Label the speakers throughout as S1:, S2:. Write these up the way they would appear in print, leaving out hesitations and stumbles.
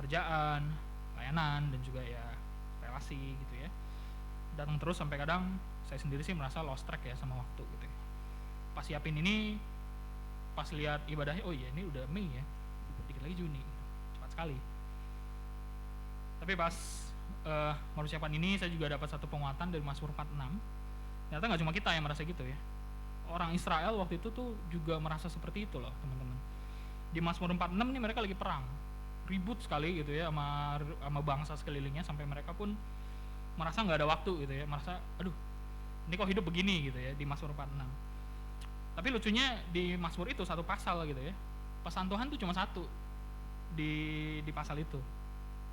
S1: pekerjaan, layanan, dan juga ya relasi gitu ya. Datang terus sampai kadang saya sendiri sih merasa lost track ya sama waktu gitu ya. Pas siapin ini, pas lihat ibadahnya, oh iya ini udah Mei ya, dikit lagi Juni, cepat sekali. Tapi pas persiapan ini saya juga dapat satu penguatan dari Mazmur 46. Ternyata nggak cuma kita yang merasa gitu ya. Orang Israel waktu itu tuh juga merasa seperti itu loh teman-teman. Di Mazmur 46 nih mereka lagi perang, ribut sekali gitu ya sama bangsa sekelilingnya, sampai mereka pun merasa nggak ada waktu gitu ya, merasa aduh ini kok hidup begini gitu ya di Mazmur 46. Tapi lucunya di Mazmur itu satu pasal gitu ya, pesan Tuhan tuh cuma satu di pasal itu.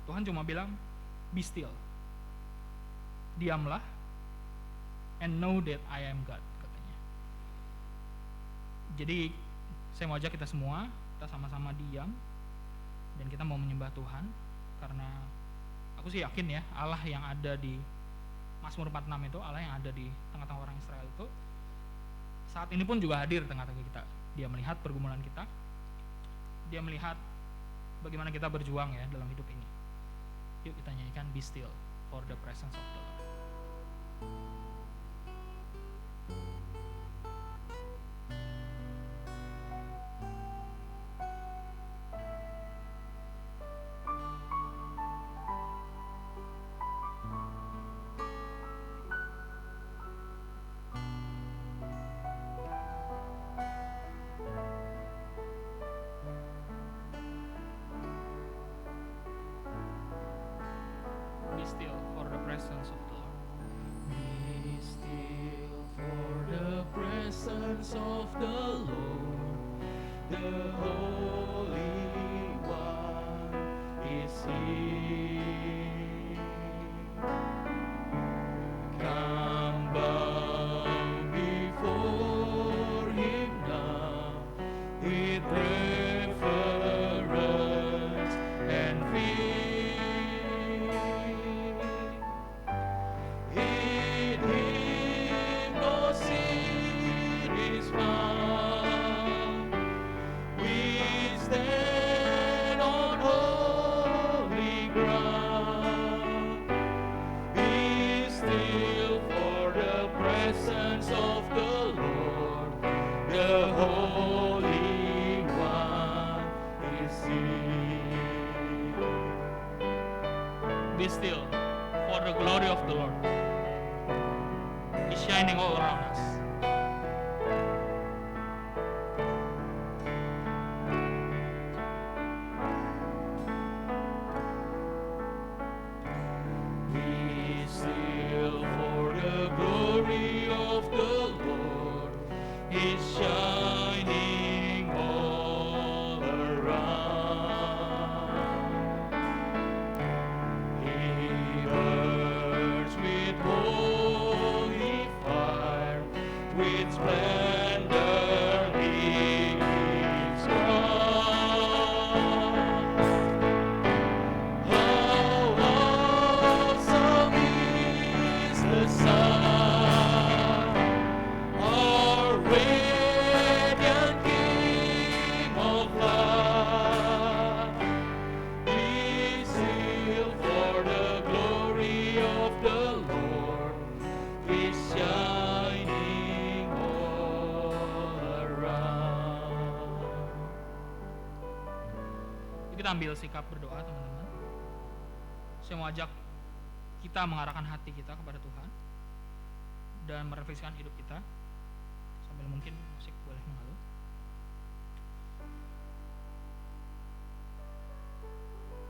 S1: Tuhan cuma bilang be still, diamlah, and know that I am God katanya. Jadi saya mau ajak kita semua, kita sama-sama diam dan kita mau menyembah Tuhan, karena aku sih yakin ya Allah yang ada di Mazmur 46 itu, Allah yang ada di tengah-tengah orang Israel itu saat ini pun juga hadir di tengah-tengah kita. Dia melihat pergumulan kita, dia melihat bagaimana kita berjuang ya dalam hidup ini. Yuk kita nyanyikan Be Still for the Presence of the Lord. Be still for the presence of the Lord.
S2: Be still for the presence of the Lord. The Holy One is here. Come bow before Him now with reverence and fear. In Him no sin is found. We stand on holy ground. Be still for the presence of the Lord. The Holy One is here.
S1: Be still for the glory of the Lord is shining all around us.
S2: Be still for the glory of the Lord is shining all around. He burns with holy fire, with splendor He is crowned. How awesome is the Son, our radiant King of love. Be still for the glory of the Lord is shining all around.
S1: Yuk kita ambil sikap berdoa teman-teman. Saya mau ajak kita mengarahkan hati kita kepada Tuhan dan merefleksikan hidup kita, sambil mungkin musik boleh mengalu.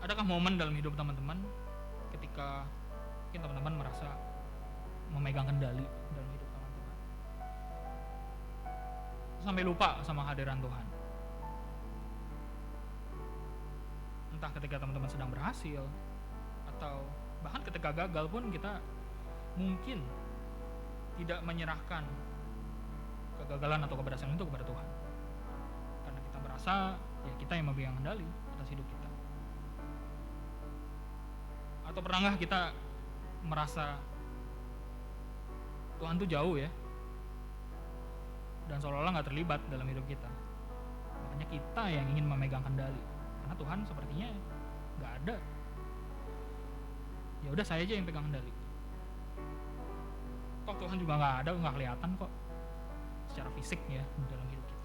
S1: Adakah momen dalam hidup teman-teman ketika mungkin teman-teman merasa memegang kendali dalam hidup teman-teman, sampai lupa sama kehadiran Tuhan? Entah ketika teman-teman sedang berhasil, atau bahkan ketika gagal pun kita mungkin tidak menyerahkan kegagalan atau keberhasilan itu kepada Tuhan, karena kita merasa ya kita yang memegang kendali atas hidup kita. Atau pernah nggak kita merasa Tuhan tuh jauh ya, dan seolah-olah nggak terlibat dalam hidup kita, makanya kita yang ingin memegang kendali, karena Tuhan sepertinya nggak ada. Ya udah saya aja yang pegang kendali. Toh Tuhan juga nggak ada, nggak kelihatan kok secara fisik ya dalam hidup kita.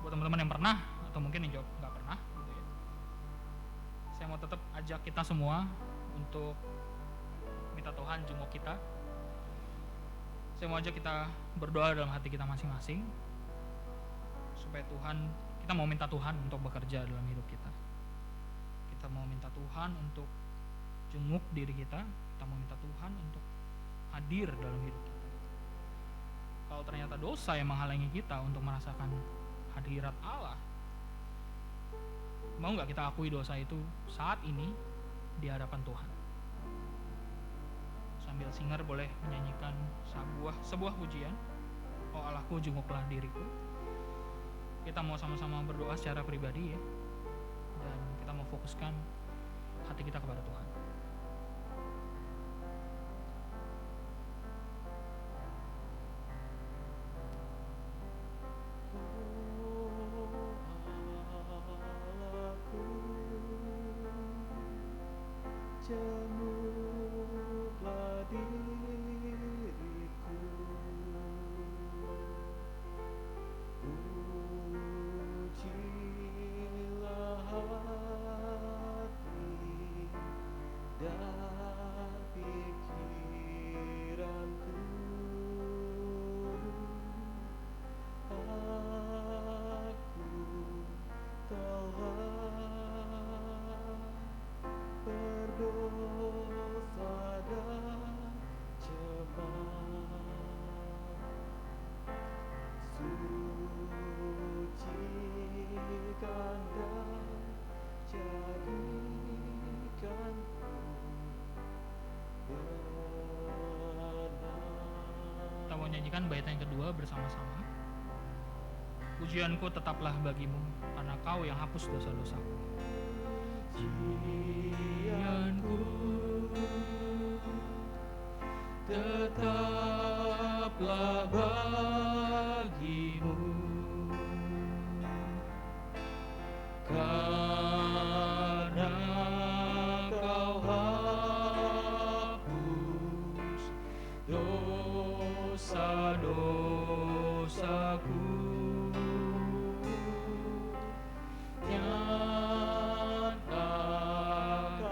S1: Buat teman-teman yang pernah atau mungkin yang jawab nggak pernah gitu ya, saya mau tetap ajak kita semua untuk minta Tuhan jenguk kita. Saya mau ajak kita berdoa dalam hati kita masing-masing supaya Tuhan, kita mau minta Tuhan untuk bekerja dalam hidup kita. Kita mau minta Tuhan untuk jenguk diri kita. Kita mau minta Tuhan untuk hadir dalam hidup kita. Kalau ternyata dosa yang menghalangi kita untuk merasakan hadirat Allah, mau nggak kita akui dosa itu saat ini di hadapan Tuhan? Sambil singer boleh menyanyikan sebuah pujian, "Oh Allahku, jenguklah diriku." Kita mau sama-sama berdoa secara pribadi ya, dan kita mau fokuskan hati kita kepada Tuhan.
S2: Jenguklah diriku, ujilah hati dan pikiranku. Aku telah berdosa dan cemar, sucikan dan jadikanku benar.
S1: Kita mau nyanyikan bait yang kedua bersama-sama. Pujianku tetaplah bagimu, karena Kau yang hapus dosa-dosaku.
S2: Pujianku tetaplah bagimu, karena Kau hapus dosa-dosaku.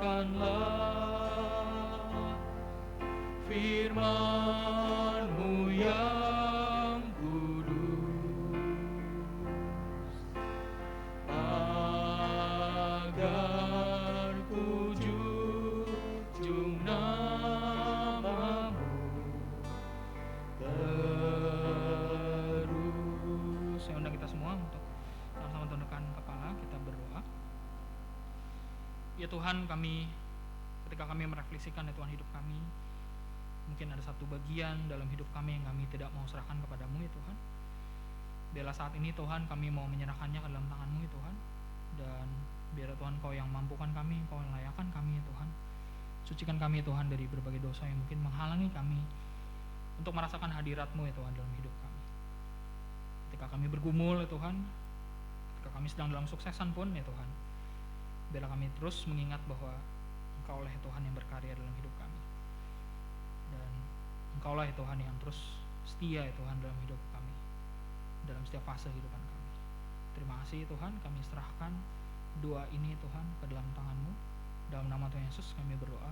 S2: Nyatakanlah firman-Mu yang kudus, agar ku junjung nama-Mu terus.
S1: Saya undang kita semua untuk sama-sama tundukkan kepala, kita berdoa. Ya Tuhan, ketika kami merefleksikan ya Tuhan hidup kami, mungkin ada satu bagian dalam hidup kami yang kami tidak mau serahkan kepadamu ya Tuhan. Biarlah saat ini Tuhan kami mau menyerahkannya ke dalam tangan-Mu ya Tuhan. Dan biar Tuhan Kau yang mampukan kami, Kau yang layakan kami ya Tuhan. Sucikan kami ya Tuhan dari berbagai dosa yang mungkin menghalangi kami untuk merasakan hadirat-Mu ya Tuhan dalam hidup kami. Ketika kami bergumul ya Tuhan, ketika kami sedang dalam suksesan pun ya Tuhan, biarlah kami terus mengingat bahwa Engkau lah Tuhan yang berkarya dalam hidup kami, dan Engkau lah Tuhan yang terus setia ya Tuhan dalam hidup kami, dalam setiap fase kehidupan kami. Terima kasih Tuhan, kami serahkan doa ini Tuhan ke dalam tangan-Mu. Dalam nama Tuhan Yesus kami berdoa,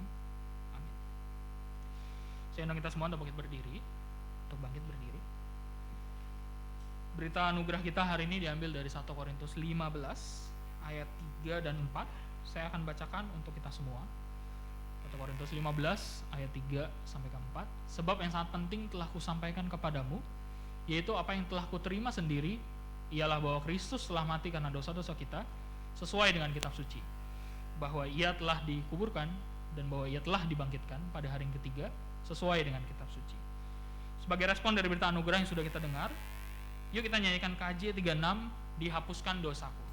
S1: amin. Saya undang kita semua untuk bangkit berdiri. Berita anugerah kita hari ini diambil dari 1 Korintus 15 ayat 3 dan 4. Saya akan bacakan untuk kita semua. 1 Korintus 15 ayat 3 sampai ke 4. Sebab yang sangat penting telah kusampaikan kepadamu, yaitu apa yang telah kuterima sendiri, ialah bahwa Kristus telah mati karena dosa-dosa kita sesuai dengan kitab suci, bahwa Ia telah dikuburkan dan bahwa Ia telah dibangkitkan pada hari yang ketiga sesuai dengan kitab suci. Sebagai respon dari berita anugerah yang sudah kita dengar, yuk kita nyanyikan KJ 36, dihapuskan dosaku.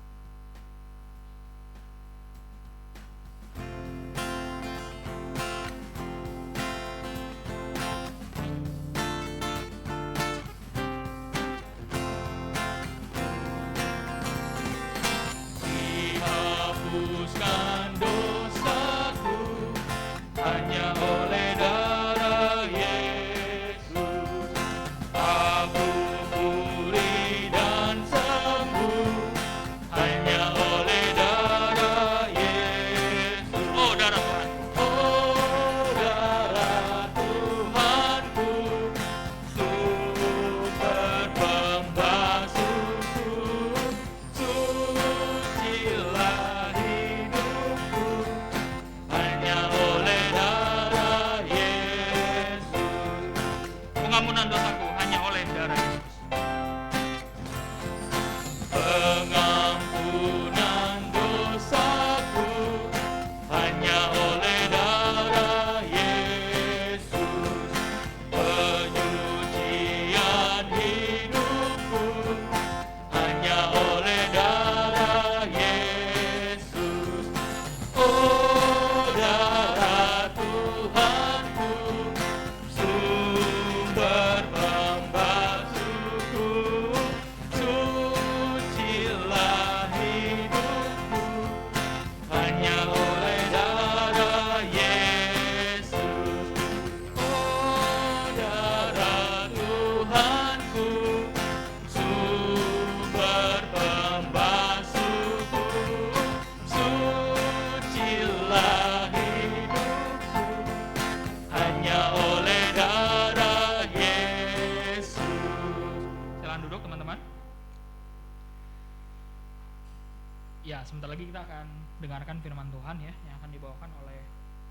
S1: sebentar lagi kita akan dengarkan firman Tuhan ya, yang akan dibawakan oleh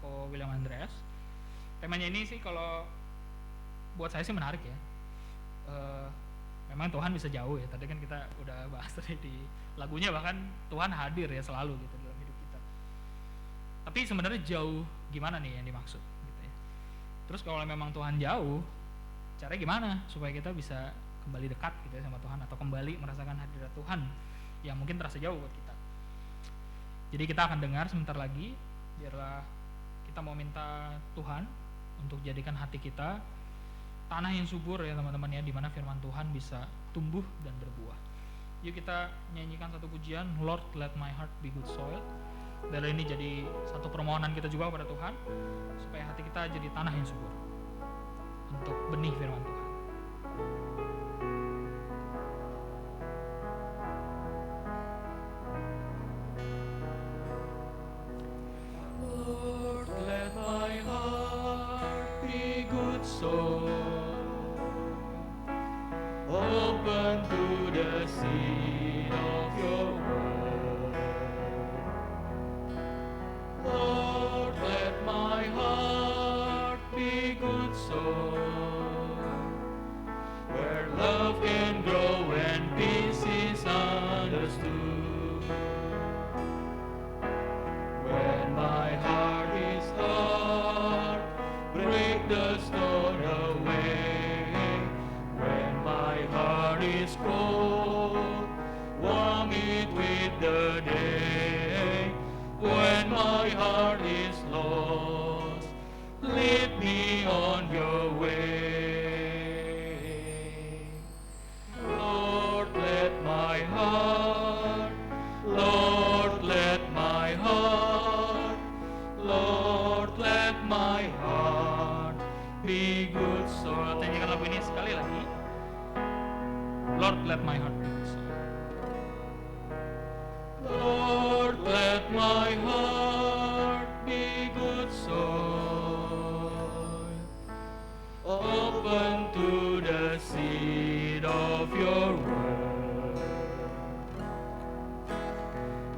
S1: Ko William Andreas. Temanya ini sih kalau buat saya sih menarik ya. Memang Tuhan bisa jauh ya. Tadi kan kita udah bahas tadi di lagunya, bahkan Tuhan hadir ya selalu gitu dalam hidup kita. Tapi sebenarnya jauh gimana nih yang dimaksud gitu ya. Terus kalau memang Tuhan jauh, caranya gimana supaya kita bisa kembali dekat gitu ya sama Tuhan, atau kembali merasakan hadirat Tuhan yang mungkin terasa jauh buat kita. Jadi kita akan dengar sebentar lagi, biarlah kita mau minta Tuhan untuk jadikan hati kita tanah yang subur ya teman-teman ya, dimana firman Tuhan bisa tumbuh dan berbuah. Yuk kita nyanyikan satu pujian, Lord let my heart be good soil. Dan ini jadi satu permohonan kita juga kepada Tuhan, supaya hati kita jadi tanah yang subur untuk benih firman Tuhan.
S2: Lord, let my heart be good soil, open to the seed of your word. Lord, let my heart be good soil, where love can grow and peace is understood. When my heart is hard, break the stone away. When my heart is cold, warm it with the day. When my heart is lost, lead me on your way. Lord, let my heart, Lord, let my heart, Lord, let my heart be good soil.
S1: Nyanyikan lagu ini sekali lagi. Lord let my heart be good soil.
S2: Lord, let my heart be good soil, open to the seed of your word.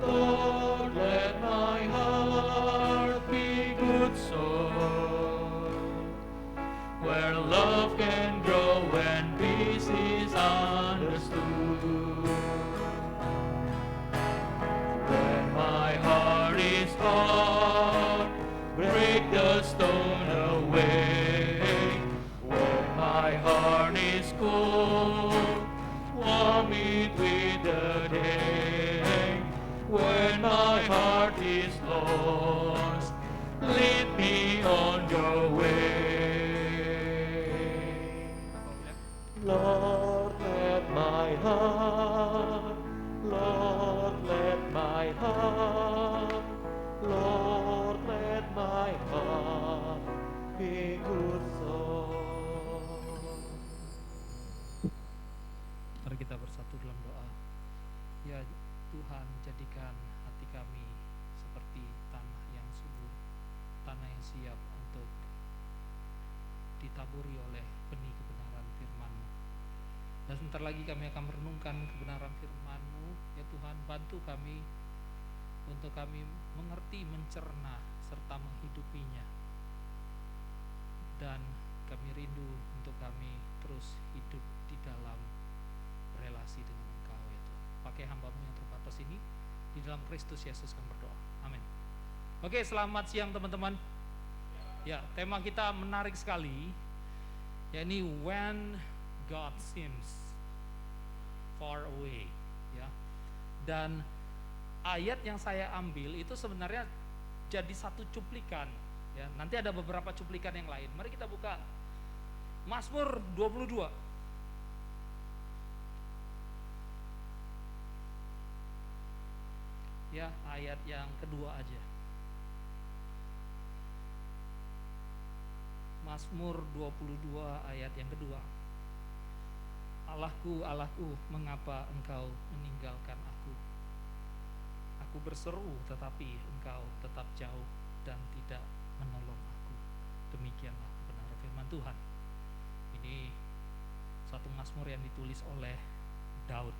S2: Lord, let my heart be good soil, where love can grow and peace is understood. When my heart is hard, break the stone away. When my heart is cold, warm it with the day. When my heart is lost, lead me on your way. Lord, let my heart, Lord, let my heart, Lord, let my heart be good soil.
S1: Mari kita bersatu dalam doa. Ya Tuhan, jadikan hati kami seperti tanah yang subur, tanah yang siap untuk ditaburi oleh benih kebenaran firman-Mu. Dan sebentar lagi kami akan merenungkan kebenaran firman-Mu. Ya Tuhan, bantu kami untuk kami mengerti, mencerna, serta menghidupinya. Dan kami rindu untuk kami terus hidup di dalam relasi dengan Engkau ya Tuhan. Pakai hamba-Mu yang terbatas ini, di dalam Kristus Yesus kami berdoa. Amin. Oke, selamat siang teman-teman. Ya, tema kita menarik sekali, yakni When God Seems Far Away ya. Dan ayat yang saya ambil itu sebenarnya jadi satu cuplikan ya. Nanti ada beberapa cuplikan yang lain. Mari kita buka Mazmur 22. Ya, ayat yang kedua aja. Mazmur 22 ayat yang kedua. Allahku, Allahku, mengapa engkau meninggalkan aku? Aku berseru tetapi engkau tetap jauh dan tidak menolong aku. Demikianlah kebenaran firman Tuhan. Ini satu mazmur yang ditulis oleh Daud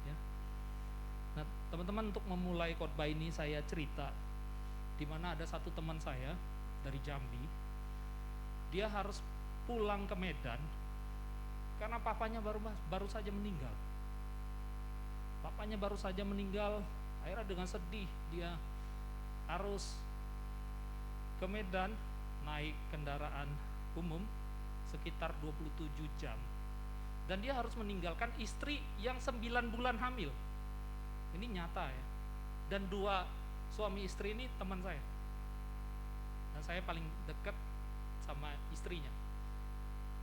S1: ya.
S3: Nah, teman-teman, untuk memulai khotbah ini saya cerita di mana ada satu teman saya dari Jambi. Dia harus pulang ke Medan karena papanya baru saja meninggal. Papanya baru saja meninggal, akhirnya dengan sedih dia harus ke Medan naik kendaraan umum sekitar 27 jam. Dan dia harus meninggalkan istri yang 9 bulan hamil. Ini nyata ya. Dan 2 suami istri ini teman saya. Dan saya paling dekat sama istrinya.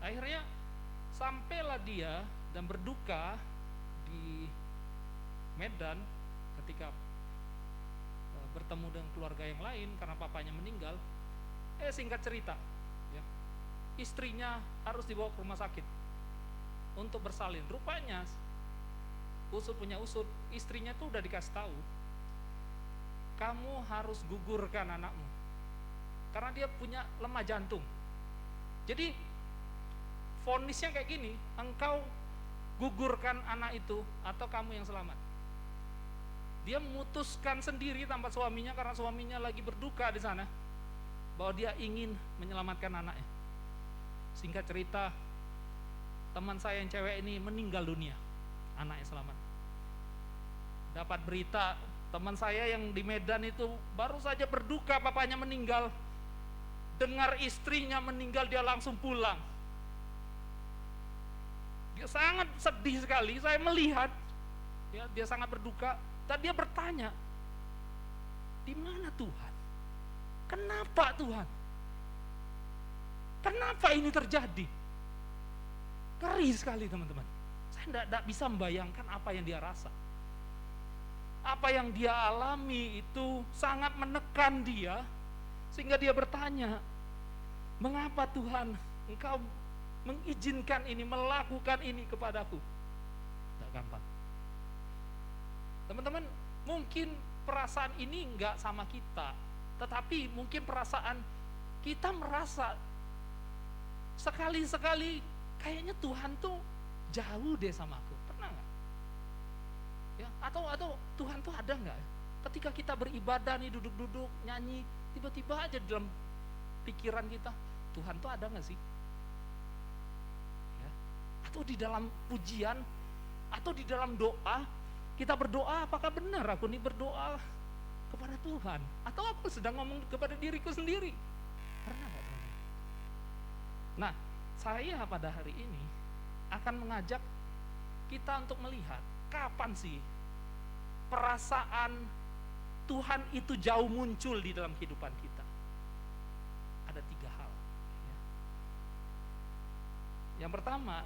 S3: Akhirnya sampailah dia dan berduka di Medan ketika bertemu dengan keluarga yang lain karena papanya meninggal. Singkat cerita ya, istrinya harus dibawa ke rumah sakit untuk bersalin. Rupanya usut punya usut, istrinya tuh udah dikasih tahu, kamu harus gugurkan anakmu karena dia punya lemah jantung. Jadi vonisnya kayak gini, engkau gugurkan anak itu atau kamu yang selamat. Dia memutuskan sendiri tanpa suaminya karena suaminya lagi berduka di sana bahwa dia ingin menyelamatkan anaknya. Singkat cerita, teman saya yang cewek ini meninggal dunia, anaknya selamat. Dapat berita teman saya yang di Medan itu baru saja berduka papanya meninggal, dengar istrinya meninggal dia langsung pulang. Dia sangat sedih sekali, saya melihat ya, dia sangat berduka. Dan dia bertanya, di mana Tuhan? Kenapa Tuhan? Kenapa ini terjadi? Ngeri sekali teman-teman. Saya tidak bisa membayangkan apa yang dia rasa. Apa yang dia alami itu sangat menekan dia, sehingga dia bertanya, mengapa Tuhan Engkau mengizinkan ini, melakukan ini kepadaku? Tidak gampang. Teman-teman, mungkin perasaan ini enggak sama kita, tetapi mungkin perasaan kita merasa sekali-sekali kayaknya Tuhan tuh jauh deh sama aku. Pernah nggak? Ya, atau Tuhan tuh ada nggak? Ketika kita beribadah nih, duduk-duduk nyanyi, tiba-tiba aja dalam pikiran kita, Tuhan tuh ada nggak sih? Ya. Atau di dalam pujian, atau di dalam doa, kita berdoa, apakah benar aku nih berdoa kepada Tuhan? Atau aku sedang ngomong kepada diriku sendiri? Pernah nggak teman-teman? Nah, saya pada hari ini akan mengajak kita untuk melihat kapan sih perasaan Tuhan itu jauh muncul di dalam kehidupan kita. Ada 3 hal. Ya. Yang pertama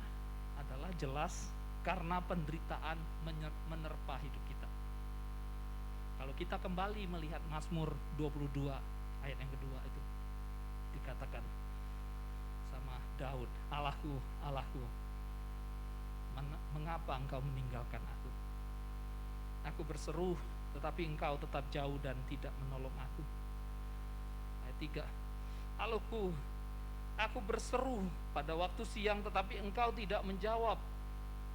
S3: adalah jelas karena penderitaan menerpa hidup kita. Kalau kita kembali melihat Mazmur 22 ayat yang kedua itu dikatakan sama Daud, Allahku, Allahku, mengapa engkau meninggalkan aku? Aku berseru tetapi engkau tetap jauh dan tidak menolong aku. Ayat 3, Allahku, aku berseru pada waktu siang tetapi engkau tidak menjawab,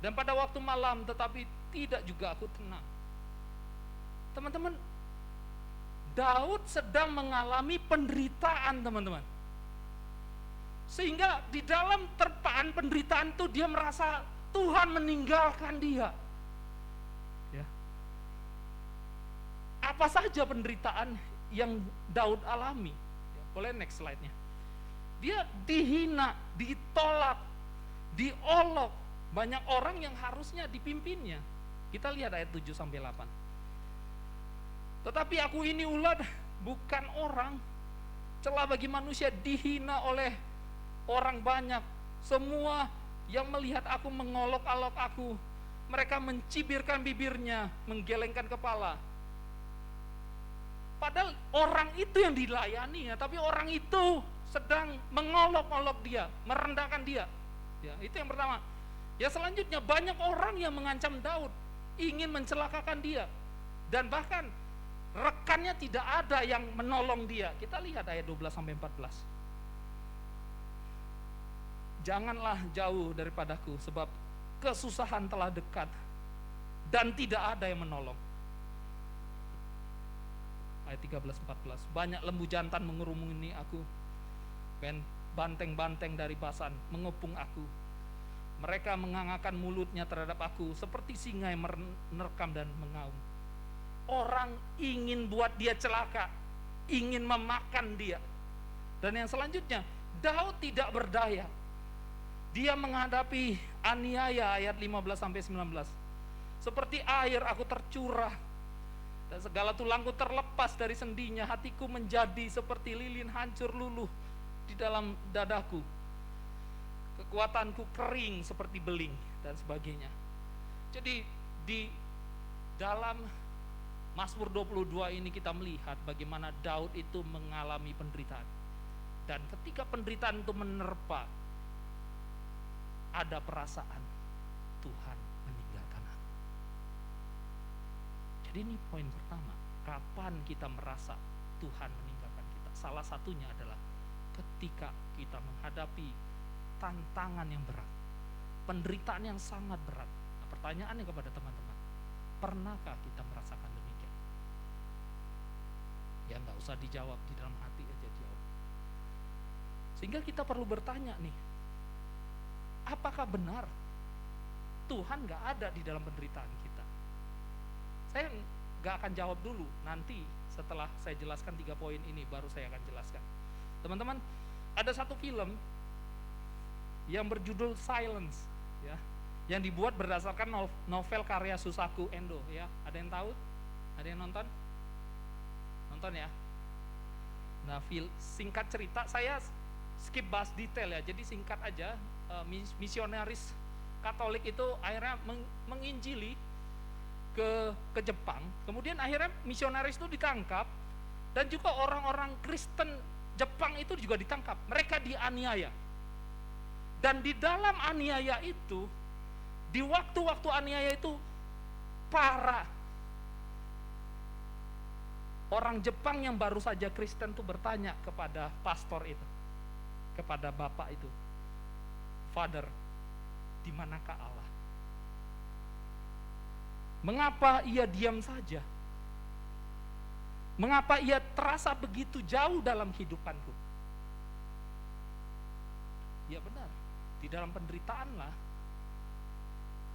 S3: dan pada waktu malam tetapi tidak juga aku tenang. Teman-teman, Daud sedang mengalami penderitaan teman-teman. Sehingga di dalam terpaan penderitaan itu dia merasa Tuhan meninggalkan dia. Ya. Apa saja penderitaan yang Daud alami? Ya, boleh next slide-nya. Dia dihina, ditolak, diolok. Banyak orang yang harusnya dipimpinnya. Kita lihat ayat 7 sampai 8. Tetapi aku ini ulat, bukan orang, celah bagi manusia, dihina oleh orang banyak. Semua yang melihat aku mengolok-olok aku. Mereka mencibirkan bibirnya, menggelengkan kepala. Padahal orang itu yang dilayani ya, tapi orang itu sedang mengolok-olok dia, merendahkan dia. Ya, itu yang pertama. Ya, selanjutnya banyak orang yang mengancam Daud, ingin mencelakakan dia. Dan bahkan rekannya tidak ada yang menolong dia. Kita lihat ayat 12 sampai 14. Janganlah jauh daripadaku, sebab kesusahan telah dekat dan tidak ada yang menolong. ayat 13-14. Banyak lembu jantan mengerumuni aku, banteng-banteng dari Basan mengepung aku. Mereka mengangangkan mulutnya terhadap aku seperti singa yang menerkam dan mengaum. Orang ingin buat dia celaka, ingin memakan dia. Dan yang selanjutnya, Daud tidak berdaya. Dia menghadapi aniaya, ayat 15-19. Seperti air aku tercurah, dan segala tulangku terlepas dari sendinya. Hatiku menjadi seperti lilin hancur luluh di dalam dadaku. Kekuatanku kering seperti beling, dan sebagainya. Jadi di dalam Mazmur 22 ini kita melihat bagaimana Daud itu mengalami penderitaan. Dan ketika penderitaan itu menerpa, ada perasaan Tuhan meninggalkan aku. Jadi ini poin pertama, kapan kita merasa Tuhan meninggalkan kita? Salah satunya adalah ketika kita menghadapi tantangan yang berat, penderitaan yang sangat berat. Nah, pertanyaannya kepada teman-teman, pernahkah kita merasakan demikian? Ya nggak usah dijawab, di dalam hati aja jawab. Sehingga kita perlu bertanya nih, apakah benar Tuhan nggak ada di dalam penderitaan kita? Saya nggak akan jawab dulu, nanti setelah saya jelaskan 3 poin ini baru saya akan jelaskan. Teman-teman, ada satu film yang berjudul Silence, ya, yang dibuat berdasarkan novel karya Susaku Endo, ya. Ada yang tahu? Ada yang nonton? Nonton ya. Nah, singkat cerita, saya skip bahas detail ya, jadi singkat aja. Misionaris Katolik itu akhirnya menginjili ke Jepang. Kemudian akhirnya misionaris itu ditangkap, dan juga orang-orang Kristen Jepang itu juga ditangkap. Mereka dianiaya. Dan di dalam aniaya itu, di waktu-waktu aniaya itu, para orang Jepang yang baru saja Kristen itu bertanya kepada pastor itu, kepada bapak itu, Father, di manakah Allah? Mengapa ia diam saja? Mengapa ia terasa begitu jauh dalam kehidupanku? Ya benar, di dalam penderitaanlah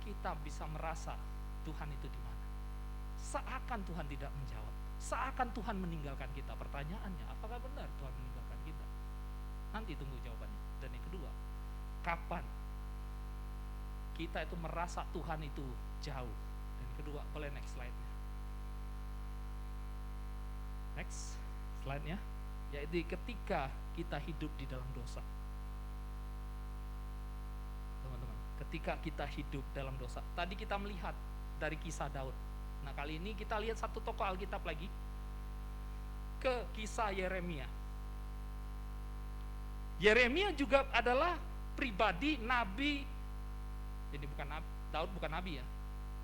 S3: kita bisa merasa Tuhan itu di mana. Seakan Tuhan tidak menjawab, seakan Tuhan meninggalkan kita. Pertanyaannya, apakah benar Tuhan meninggalkan kita? Nanti tunggu jawabannya. Dan yang kedua, kapan kita itu merasa Tuhan itu jauh? Dan yang kedua, boleh next slide-nya. Next slide-nya, yaitu ketika kita hidup di dalam dosa. Teman-teman, ketika kita hidup dalam dosa. Tadi kita melihat dari kisah Daud. Nah, kali ini kita lihat satu tokoh Alkitab lagi, ke kisah Yeremia. Yeremia juga adalah pribadi nabi. Jadi bukan nabi, Daud bukan nabi ya.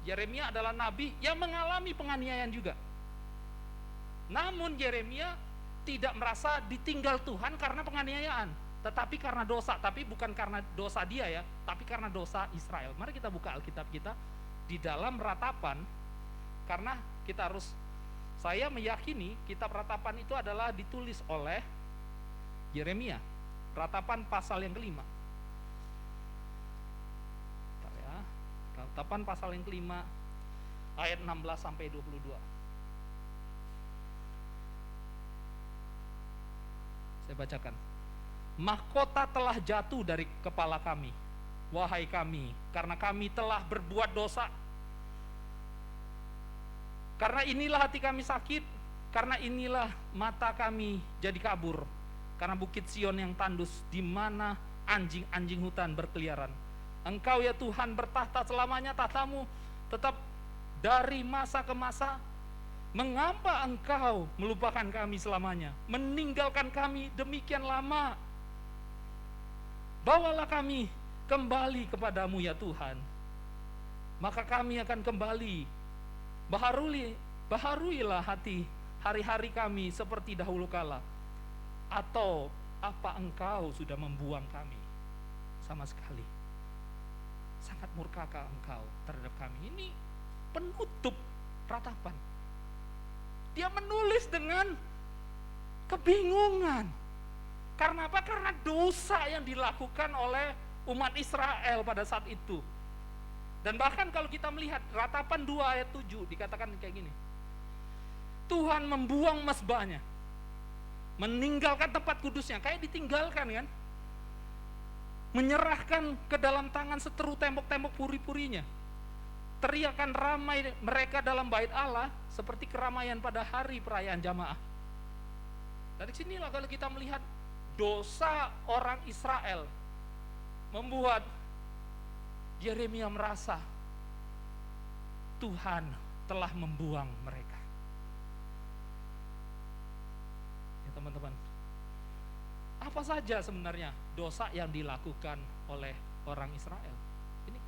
S3: Yeremia adalah nabi yang mengalami penganiayaan juga. Namun Yeremia tidak merasa ditinggal Tuhan karena penganiayaan, tetapi karena dosa. Tapi bukan karena dosa dia ya, tapi karena dosa Israel. Mari kita buka Alkitab kita di dalam Ratapan, karena kita harus, saya meyakini kitab Ratapan itu adalah ditulis oleh Yeremia. Ratapan pasal yang kelima. Bentar ya. Ratapan pasal yang kelima ayat 16 sampai 22. Saya bacakan. Mahkota telah jatuh dari kepala kami, wahai kami, karena kami telah berbuat dosa. Karena inilah hati kami sakit, karena inilah mata kami jadi kabur. Karena bukit Sion yang tandus, di mana anjing-anjing hutan berkeliaran. Engkau ya Tuhan bertahta selamanya, tahtamu tetap dari masa ke masa. Mengapa engkau melupakan kami selamanya, meninggalkan kami demikian lama? Bawalah kami kembali kepadamu ya Tuhan, maka kami akan kembali. Baharuilah hati hari-hari kami seperti dahulu kala. Atau apa engkau sudah membuang kami? Sama sekali. Sangat murkakah engkau terhadap kami? Ini penutup Ratapan. Dia menulis dengan kebingungan. Karena apa? Karena dosa yang dilakukan oleh umat Israel pada saat itu. Dan bahkan kalau kita melihat Ratapan 2 ayat 7 dikatakan kayak gini. Tuhan membuang mezbahnya, meninggalkan tempat kudusnya, kayak ditinggalkan kan, menyerahkan ke dalam tangan seteru tembok-tembok puri-purinya. Teriakan ramai mereka dalam bait Allah seperti keramaian pada hari perayaan jamaah. Dari sinilah kalau kita melihat dosa orang Israel membuat Yeremia merasa Tuhan telah membuang mereka. Ya teman-teman, apa saja sebenarnya dosa yang dilakukan oleh orang Israel? Ini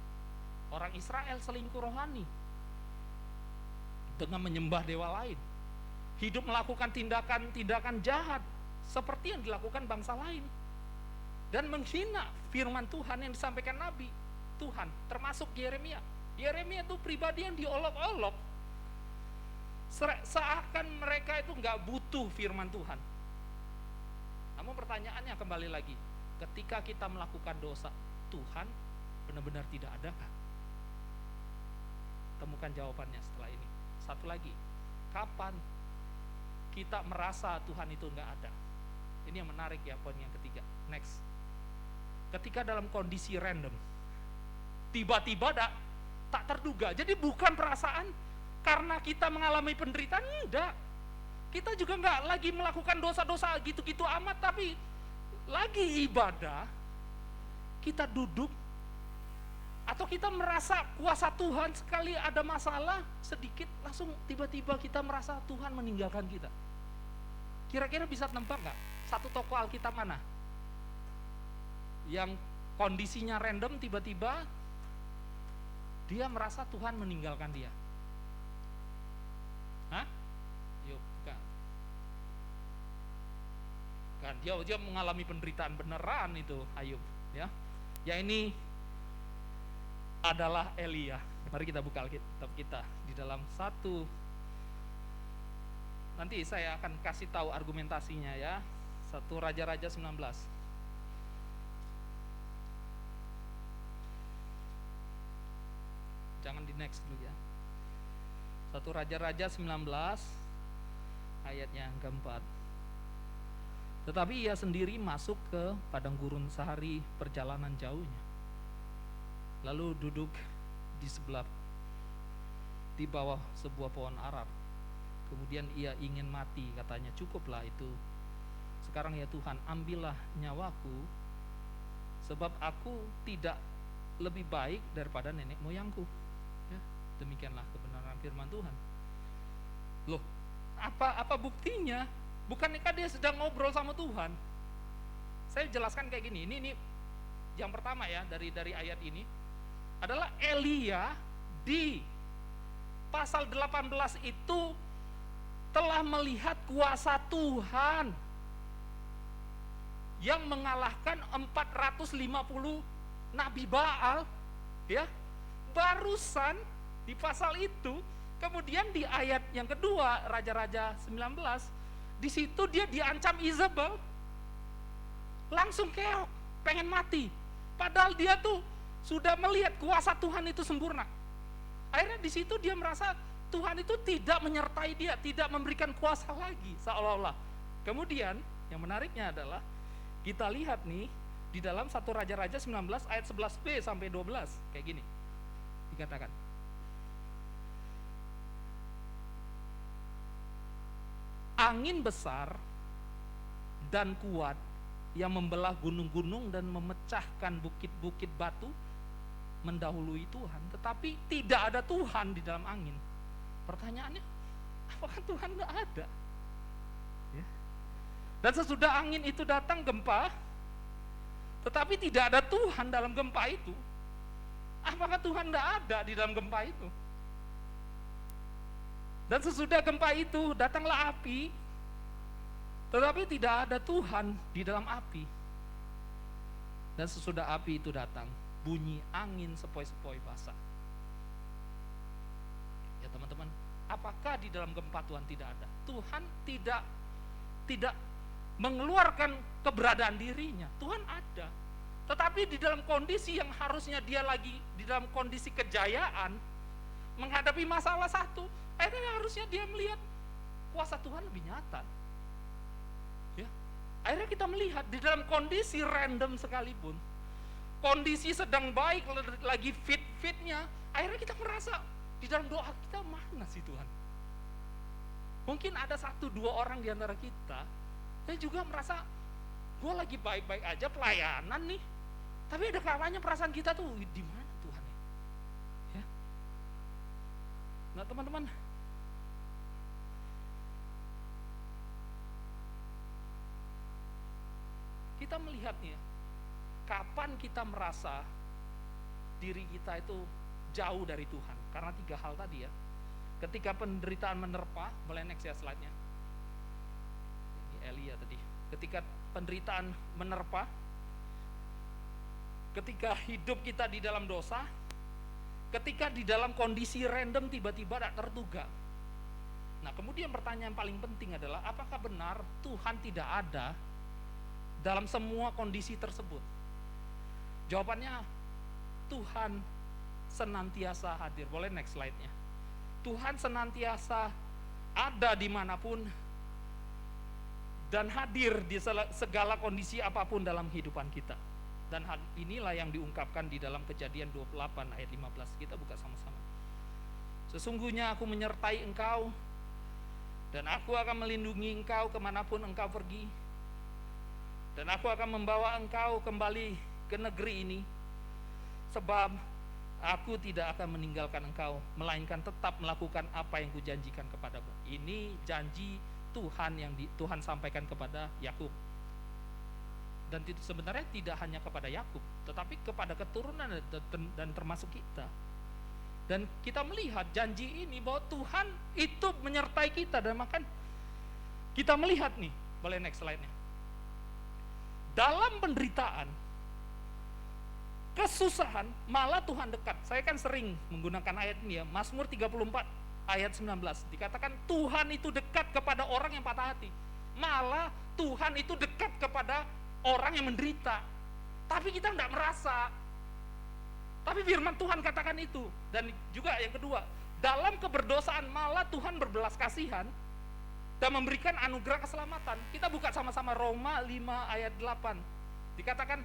S3: orang Israel selingkuh rohani dengan menyembah dewa lain, hidup melakukan tindakan-tindakan jahat seperti yang dilakukan bangsa lain, dan menghina firman Tuhan yang disampaikan Nabi Tuhan, termasuk Yeremia. Yeremia itu pribadi yang diolok-olok, seakan mereka itu nggak butuh firman Tuhan. Namun pertanyaannya kembali lagi, ketika kita melakukan dosa, Tuhan benar-benar tidak adakah? Temukan jawabannya setelah ini. Satu lagi, kapan kita merasa Tuhan itu nggak ada? Ini yang menarik ya, poin yang ketiga. Next, ketika dalam kondisi random, tiba-tiba tak terduga. Jadi bukan perasaan karena kita mengalami penderitaan, enggak. Kita juga enggak lagi melakukan dosa-dosa gitu-gitu amat, tapi lagi ibadah, kita duduk, atau kita merasa kuasa Tuhan, sekali ada masalah sedikit, langsung tiba-tiba kita merasa Tuhan meninggalkan kita. Kira-kira bisa nebak enggak? Satu tokoh Alkitab mana? Yang kondisinya random, tiba-tiba dia merasa Tuhan meninggalkan dia. Hah? Yuk, bukan. Kan dia mengalami penderitaan beneran itu Ayub, ya. Ya ini adalah Elia. Mari kita buka Alkitab kita di dalam satu. Nanti saya akan kasih tahu argumentasinya ya. 1 Raja-Raja 19. Jangan di next dulu ya. 1 Raja-Raja 19 ayatnya yang keempat. Tetapi ia sendiri masuk ke padang gurun sehari perjalanan jauhnya, lalu duduk di bawah sebuah pohon arar. Kemudian ia ingin mati, katanya, cukuplah itu. Sekarang ya Tuhan, ambillah nyawaku, sebab aku tidak lebih baik daripada nenek moyangku. Ya, demikianlah kebenaran firman Tuhan. Loh, apa buktinya? Bukankah dia sedang ngobrol sama Tuhan? Saya jelaskan kayak gini. Ini yang pertama ya, dari ayat ini adalah Elia di pasal 18 itu telah melihat kuasa Tuhan yang mengalahkan 450 nabi Baal, ya. Barusan di pasal itu, kemudian di ayat yang kedua Raja-Raja 19, di situ dia diancam Izebel, langsung keok, pengen mati. Padahal dia tuh sudah melihat kuasa Tuhan itu sempurna. Akhirnya di situ dia merasa Tuhan itu tidak menyertai dia, tidak memberikan kuasa lagi, seolah-olah. Kemudian yang menariknya adalah kita lihat nih di dalam 1 Raja-Raja 19 ayat 11b sampai 12 kayak gini. Dikatakan, angin besar dan kuat yang membelah gunung-gunung dan memecahkan bukit-bukit batu mendahului Tuhan, tetapi tidak ada Tuhan di dalam angin. Pertanyaannya, apakah Tuhan tidak ada? Ya. Dan sesudah angin itu datang gempa, tetapi tidak ada Tuhan dalam gempa itu. Apakah Tuhan tidak ada di dalam gempa itu? Dan sesudah gempa itu datanglah api, tetapi tidak ada Tuhan di dalam api. Dan sesudah api itu datang, bunyi angin sepoi-sepoi basah. Ya teman-teman, Apakah di dalam gempa Tuhan tidak ada? Tuhan tidak mengeluarkan keberadaan dirinya. Tuhan ada. Tetapi di dalam kondisi yang harusnya dia lagi di dalam kondisi kejayaan, menghadapi masalah satu, akhirnya harusnya dia melihat kuasa Tuhan lebih nyata. Ya. Akhirnya kita melihat di dalam kondisi random sekalipun, kondisi sedang baik, lagi fit-fitnya, akhirnya kita merasa di dalam doa kita, mana sih Tuhan? Mungkin ada 1-2 orang di antara kita yang juga merasa gue lagi baik-baik aja pelayanan nih, tapi ada kalanya perasaan kita tuh di mana Tuhan ya? Nah teman-teman, kita melihatnya, kapan kita merasa diri kita itu jauh dari Tuhan? Karena 3 hal tadi ya. Ketika penderitaan menerpa, boleh next ya slide-nya. Ini Elia tadi. Ketika penderitaan menerpa, ketika hidup kita di dalam dosa, ketika di dalam kondisi random tiba-tiba tak terduga. Nah, kemudian pertanyaan paling penting adalah, apakah benar Tuhan tidak ada dalam semua kondisi tersebut? Jawabannya, Tuhan senantiasa hadir. Boleh next slide-nya. Tuhan senantiasa ada dimanapun dan hadir di segala kondisi apapun dalam kehidupan kita. Dan hal inilah yang diungkapkan di dalam Kejadian 28 ayat 15. Kita buka sama-sama. Sesungguhnya aku menyertai engkau, dan aku akan melindungi engkau kemanapun engkau pergi, dan aku akan membawa engkau kembali ke negeri ini, sebab aku tidak akan meninggalkan engkau, melainkan tetap melakukan apa yang kujanjikan kepadamu. Ini janji Tuhan yang Tuhan sampaikan kepada Yakub. Dan sebenarnya tidak hanya kepada Yakub, tetapi kepada keturunan dan termasuk kita. Dan kita melihat janji ini bahwa Tuhan itu menyertai kita, dan maka kita melihat nih, boleh next slide-nya. Dalam penderitaan, kesusahan, malah Tuhan dekat. Saya kan sering menggunakan ayat ini ya, Mazmur 34 ayat 19. Dikatakan Tuhan itu dekat kepada orang yang patah hati. Malah Tuhan itu dekat kepada orang yang menderita. Tapi kita tidak merasa. Tapi firman Tuhan katakan itu. Dan juga yang kedua, dalam keberdosaan malah Tuhan berbelas kasihan dan memberikan anugerah keselamatan. Kita buka sama-sama Roma 5 ayat 8. Dikatakan,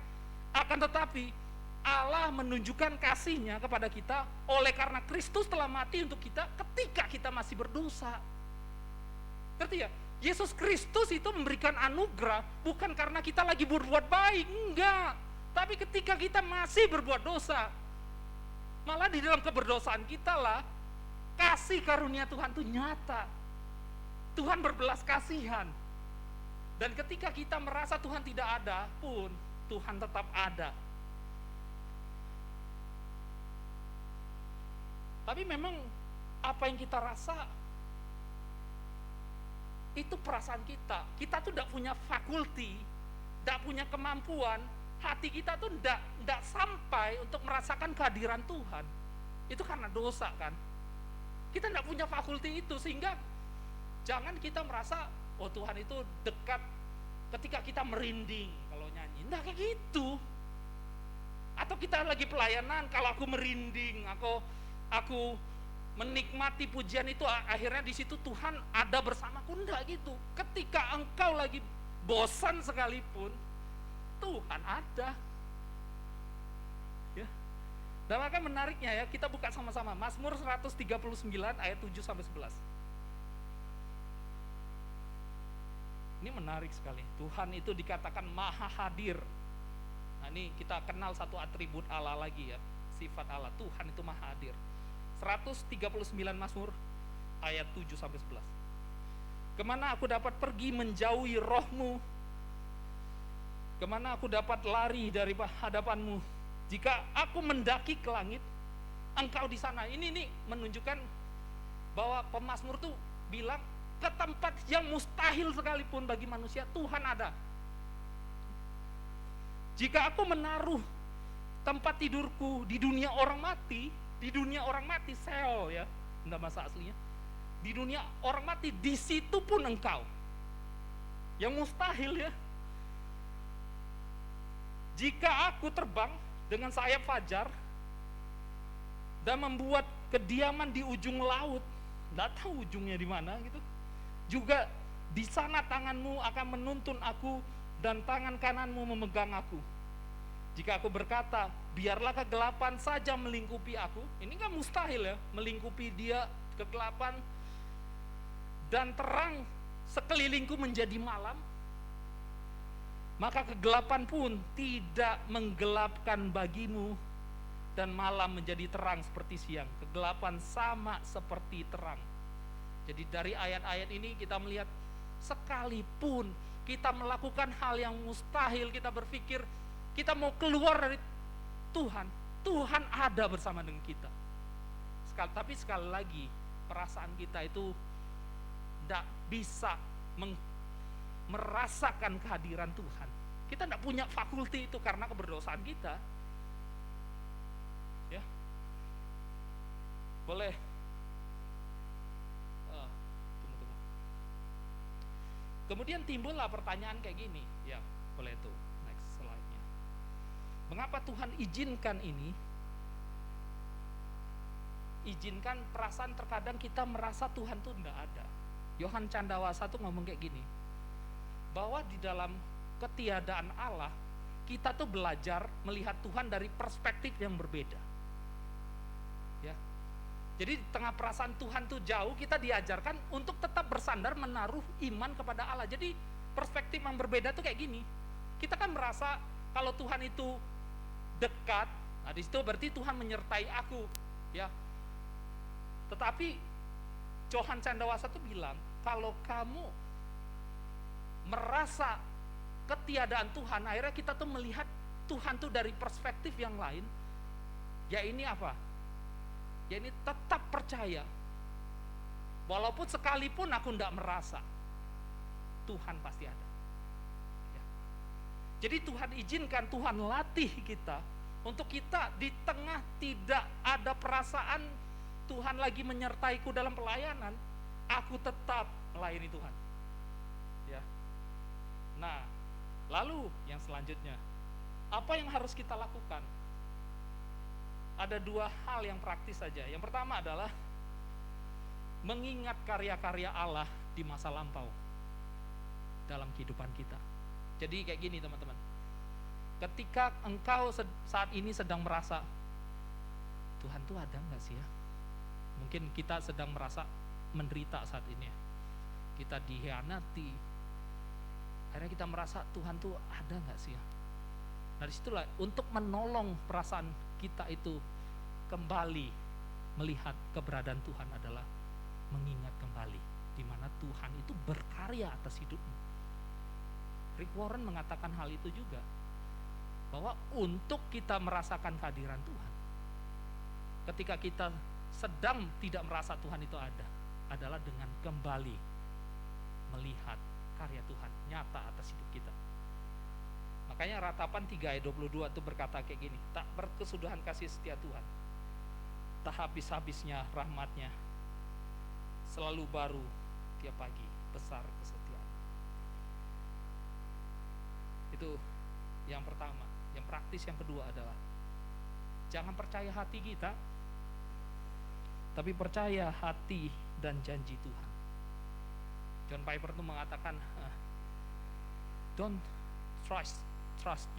S3: akan tetapi Allah menunjukkan kasih-Nya kepada kita oleh karena Kristus telah mati untuk kita ketika kita masih berdosa. Ngerti ya? Yesus Kristus itu memberikan anugerah bukan karena kita lagi berbuat baik, enggak. Tapi ketika kita masih berbuat dosa, malah di dalam keberdosaan kita lah kasih karunia Tuhan itu nyata. Tuhan berbelas kasihan. Dan ketika kita merasa Tuhan tidak ada pun, Tuhan tetap ada. Tapi memang apa yang kita rasa itu perasaan kita. Kita tuh tidak punya fakulti, tidak punya kemampuan. Hati kita tuh tidak sampai untuk merasakan kehadiran Tuhan. Itu karena dosa kan. Kita tidak punya fakulti itu, sehingga jangan kita merasa oh Tuhan itu dekat ketika kita merinding kalau nyanyi. Tidak kayak gitu. Atau kita lagi pelayanan, kalau aku merinding, aku menikmati pujian itu, akhirnya di situ Tuhan ada bersamaku. Enggak gitu. Ketika engkau lagi bosan sekalipun, Tuhan ada. Ya. Dan maka menariknya ya, kita buka sama-sama Mazmur 139 ayat 7 sampai 11. Ini menarik sekali. Tuhan itu dikatakan maha hadir. Nah, ini kita kenal satu atribut Allah lagi ya, sifat Allah. Tuhan itu maha hadir. 139 Mazmur ayat 7 sampai 11. Kemana aku dapat pergi menjauhi rohmu? Kemana aku dapat lari dari hadapanmu? Jika aku mendaki ke langit, engkau di sana. Ini menunjukkan bahwa pemazmur tuh bilang ke tempat yang mustahil sekalipun bagi manusia, Tuhan ada. Jika aku menaruh tempat tidurku di dunia orang mati, Seol ya, enggak bahasa aslinya. di dunia orang mati, di situ pun engkau. Yang mustahil ya. Jika aku terbang dengan sayap fajar dan membuat kediaman di ujung laut, nggak tahu ujungnya di mana gitu. Juga di sana tanganmu akan menuntun aku dan tangan kananmu memegang aku. Jika aku berkata, biarlah kegelapan saja melingkupi aku, ini kan mustahil ya, melingkupi dia kegelapan dan terang sekelilingku menjadi malam, maka kegelapan pun tidak menggelapkan bagimu dan malam menjadi terang seperti siang. Kegelapan sama seperti terang. Jadi dari ayat-ayat ini kita melihat sekalipun kita melakukan hal yang mustahil, kita berpikir kita mau keluar dari Tuhan, Tuhan ada bersama dengan kita. Tapi sekali lagi perasaan kita itu tidak bisa merasakan kehadiran Tuhan. Kita tidak punya fakulti itu karena keberdosaan kita. Ya, boleh. Tunggu. Kemudian timbullah pertanyaan kayak gini. Ya, boleh tuh. Next slide-nya. Mengapa Tuhan izinkan ini? Izinkan perasaan terkadang kita merasa Tuhan tuh tidak ada. Yohan Candawasa tuh ngomong kayak gini, bahwa di dalam ketiadaan Allah, kita tuh belajar melihat Tuhan dari perspektif yang berbeda. Ya. Jadi di tengah perasaan Tuhan tuh jauh, kita diajarkan untuk tetap bersandar menaruh iman kepada Allah. Jadi perspektif yang berbeda tuh kayak gini. Kita kan merasa kalau Tuhan itu dekat, nah di situ berarti Tuhan menyertai aku, ya. Tetapi Yohan Candawasa tuh bilang, kalau kamu merasa ketiadaan Tuhan, akhirnya kita tuh melihat Tuhan tuh dari perspektif yang lain. Ya ini apa? Ya ini tetap percaya, walaupun sekalipun aku tidak merasa, Tuhan pasti ada. Ya. Jadi Tuhan izinkan, Tuhan latih kita untuk kita di tengah tidak ada perasaan Tuhan lagi menyertaiku dalam pelayanan, aku tetap melayani Tuhan. Ya. Nah, lalu yang selanjutnya, apa yang harus kita lakukan? Ada dua hal yang praktis saja. Yang pertama adalah mengingat karya-karya Allah di masa lampau dalam kehidupan kita. Jadi kayak gini teman-teman, ketika engkau saat ini sedang merasa Tuhan tuh ada nggak sih ya? Mungkin kita sedang merasa menderita saat ini ya. Kita dihianati, akhirnya kita merasa Tuhan tuh ada nggak sih ya? Nah disitulah untuk menolong perasaan kita itu kembali melihat keberadaan Tuhan adalah mengingat kembali di mana Tuhan itu berkarya atas hidupmu. Rick Warren mengatakan hal itu juga, bahwa untuk kita merasakan kehadiran Tuhan, ketika kita sedang tidak merasa Tuhan itu ada, adalah dengan kembali melihat karya Tuhan nyata atas hidup kita. Makanya Ratapan 3 ayat 22 itu berkata kayak gini, tak berkesudahan kasih setia Tuhan, tak habis-habisnya rahmatnya, selalu baru tiap pagi, besar kesetiaan. Itu yang pertama. Yang praktis yang kedua adalah jangan percaya hati kita, tapi percaya hati dan janji Tuhan. John Piper itu mengatakan, don't trust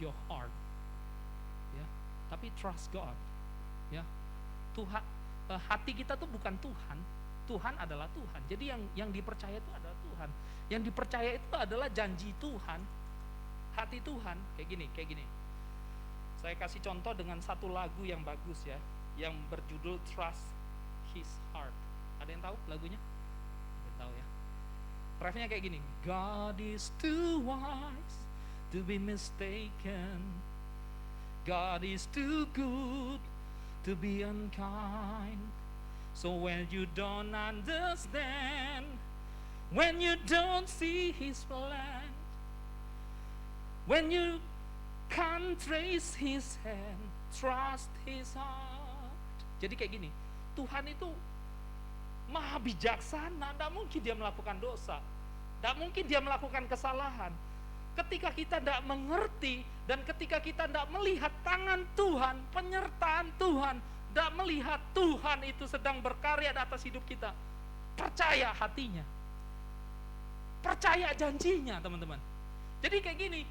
S3: your heart, ya, tapi trust God, ya. Tuhan, hati kita tuh bukan Tuhan, Tuhan adalah Tuhan. Jadi yang dipercaya itu adalah Tuhan, yang dipercaya itu adalah janji Tuhan, hati Tuhan. Kayak gini. Saya kasih contoh dengan satu lagu yang bagus ya, yang berjudul Trust His Heart. Ada yang tahu lagunya? Ada yang tahu ya? Refnya kayak gini, God is too wise to be mistaken, God is too good to be unkind. So when you don't understand, when you don't see His plan, when you can't trace His hand, trust His heart. Jadi kayak gini, Tuhan itu maha bijaksana, tidak mungkin dia melakukan dosa, tidak mungkin dia melakukan kesalahan. Ketika kita tidak mengerti dan ketika kita tidak melihat tangan Tuhan, penyertaan Tuhan, tidak melihat Tuhan itu sedang berkarya di atas hidup kita, percaya hatinya, percaya janjinya, teman-teman. Jadi kayak gini,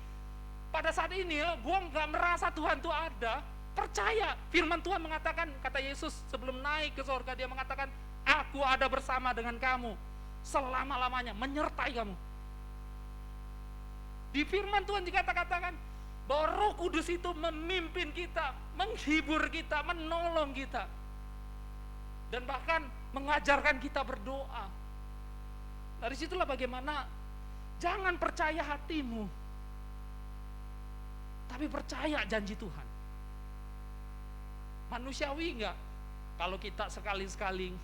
S3: pada saat ini gue nggak merasa Tuhan itu ada, percaya. Firman Tuhan mengatakan, kata Yesus sebelum naik ke surga, dia mengatakan, aku ada bersama dengan kamu selama-lamanya, menyertai kamu. Di firman Tuhan juga katakan bahwa Roh Kudus itu memimpin kita, menghibur kita, menolong kita, dan bahkan mengajarkan kita berdoa. Dari situlah bagaimana jangan percaya hatimu, tapi percaya janji Tuhan. Manusiawi enggak kalau kita sekali-sekali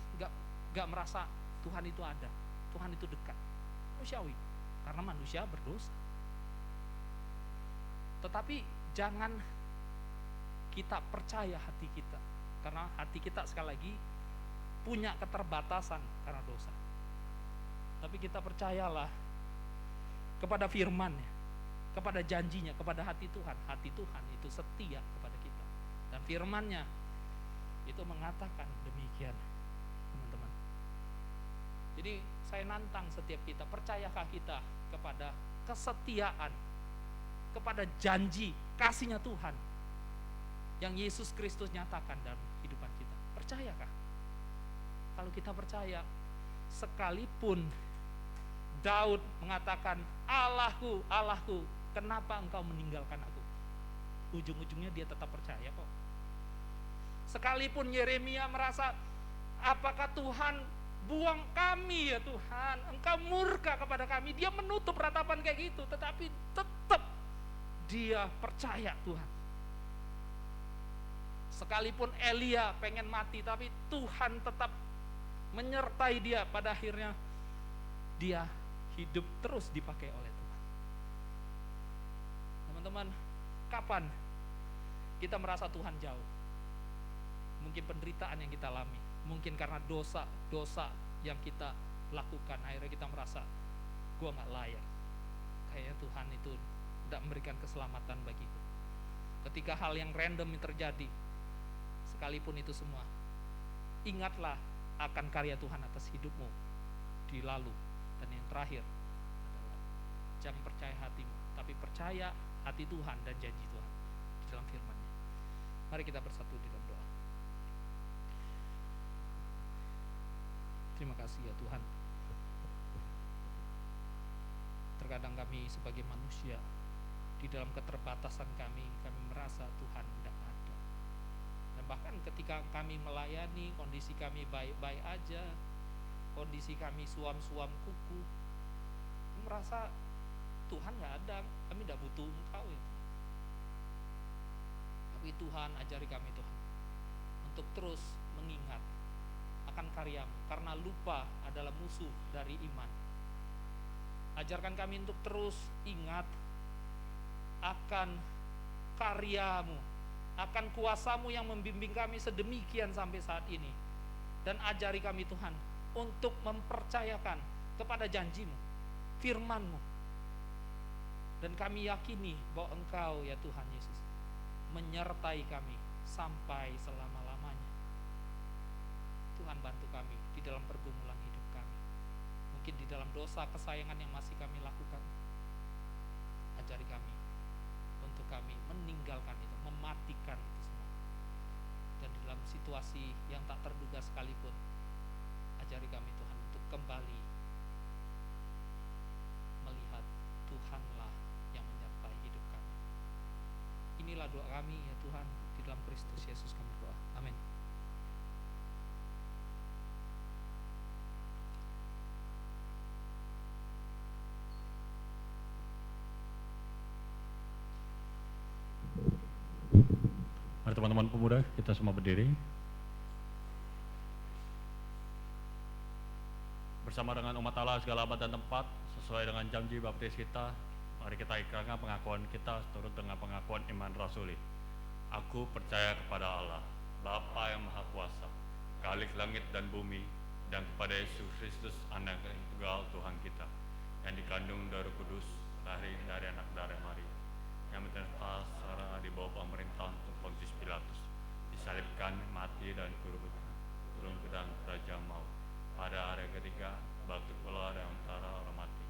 S3: enggak merasa Tuhan itu ada, Tuhan itu dekat. Manusiawi, karena manusia berdosa. Tetapi jangan kita percaya hati kita, karena hati kita sekali lagi punya keterbatasan karena dosa. Tapi kita percayalah kepada firman-Nya, kepada janjinya, kepada hati Tuhan. Hati Tuhan itu setia kepada kita, dan firman-Nya itu mengatakan demikian, teman-teman. Jadi saya nantang setiap kita, percayakah kita kepada kesetiaan, kepada janji kasihnya Tuhan yang Yesus Kristus nyatakan dalam kehidupan kita? Percayakah? Kalau kita percaya, sekalipun Daud mengatakan, Allahku, Allahku, kenapa engkau meninggalkan aku? Ujung-ujungnya dia tetap percaya kok. Sekalipun Yeremia merasa, apakah Tuhan buang kami ya Tuhan, engkau murka kepada kami, dia menutup ratapan kayak gitu, tetapi tetap dia percaya Tuhan. Sekalipun Elia pengen mati, tapi Tuhan tetap menyertai dia. Pada akhirnya dia hidup terus dipakai oleh Tuhan. Teman-teman, kapan kita merasa Tuhan jauh? Mungkin penderitaan yang kita alami, mungkin karena dosa-dosa yang kita lakukan, akhirnya kita merasa gua gak layak, kayaknya Tuhan itu tidak memberikan keselamatan bagiku. Ketika hal yang random terjadi, sekalipun itu semua, ingatlah akan karya Tuhan atas hidupmu di lalu. Dan yang terakhir adalah jangan percaya hatimu, tapi percaya hati Tuhan dan janji Tuhan di dalam firman-Nya. Mari kita bersatu di dalam doa. Terima kasih ya Tuhan. Terkadang kami sebagai manusia, di dalam keterbatasan kami merasa Tuhan tidak ada. Dan bahkan ketika kami melayani, kondisi kami baik-baik aja, kondisi kami suam-suam kuku, merasa Tuhan gak ada, kami tidak butuh Engkau ya Tuhan. Tapi Tuhan ajari kami Tuhan untuk terus mengingat akan karya-Mu, karena lupa adalah musuh dari iman. Ajarkan kami untuk terus ingat akan karya-Mu, akan kuasa-Mu yang membimbing kami sedemikian sampai saat ini. Dan ajari kami Tuhan untuk mempercayakan kepada janji-Mu, firman-Mu. Dan kami yakini bahwa Engkau ya Tuhan Yesus menyertai kami sampai selama-lamanya. Tuhan bantu kami di dalam pergumulan hidup kami, mungkin di dalam dosa kesayangan yang masih kami lakukan. Ajari kami untuk kami meninggalkan itu, mematikan itu semua. Dan di dalam situasi yang tak terduga sekalipun, ajari kami Tuhan untuk kembali melihat Tuhanlah yang menyertai hidup kami. Inilah doa kami ya Tuhan, di dalam Kristus Yesus kami berdoa. Amin.
S2: Mari teman-teman pemuda, kita semua berdiri. Bersama dengan umat Allah segala abad dan tempat, sesuai dengan janji baptis kita, mari kita ikrarkan pengakuan kita turut dengan pengakuan iman rasuli. Aku percaya kepada Allah, Bapa yang Maha Kuasa, Khalik langit dan bumi, dan kepada Yesus Kristus anak yang tunggal Tuhan kita yang dikandung dari Roh Kudus, lahir dari anak darah Maria, yang menderita secara di bawah pemerintahan Pontius Pilatus, disalibkan, mati dan turun ke dalam kerajaan maut. Pada hari ketiga bangkit keluar dari antara orang mati,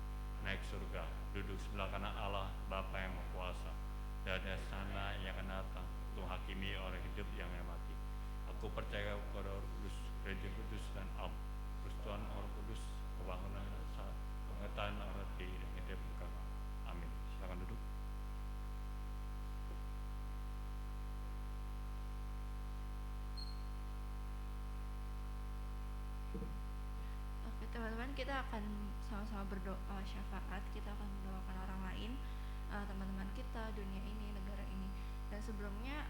S2: naik surga, duduk sebelah kanan Allah Bapa yang Maha Kuasa, dan dari sana ia akan datang untuk hakimi orang hidup yang mati. Aku percaya kepada Roh Kudus, gereja kudus dan am, persekutuan Orang Kudus, kebangunan pengetahuan orang roti dan hidup kekal. Amin. Silakan duduk.
S4: Oke teman-teman, kita akan sama-sama berdoa syafaat. Kita akan mendoakan orang lain, teman-teman kita, dunia ini, negara ini. Dan sebelumnya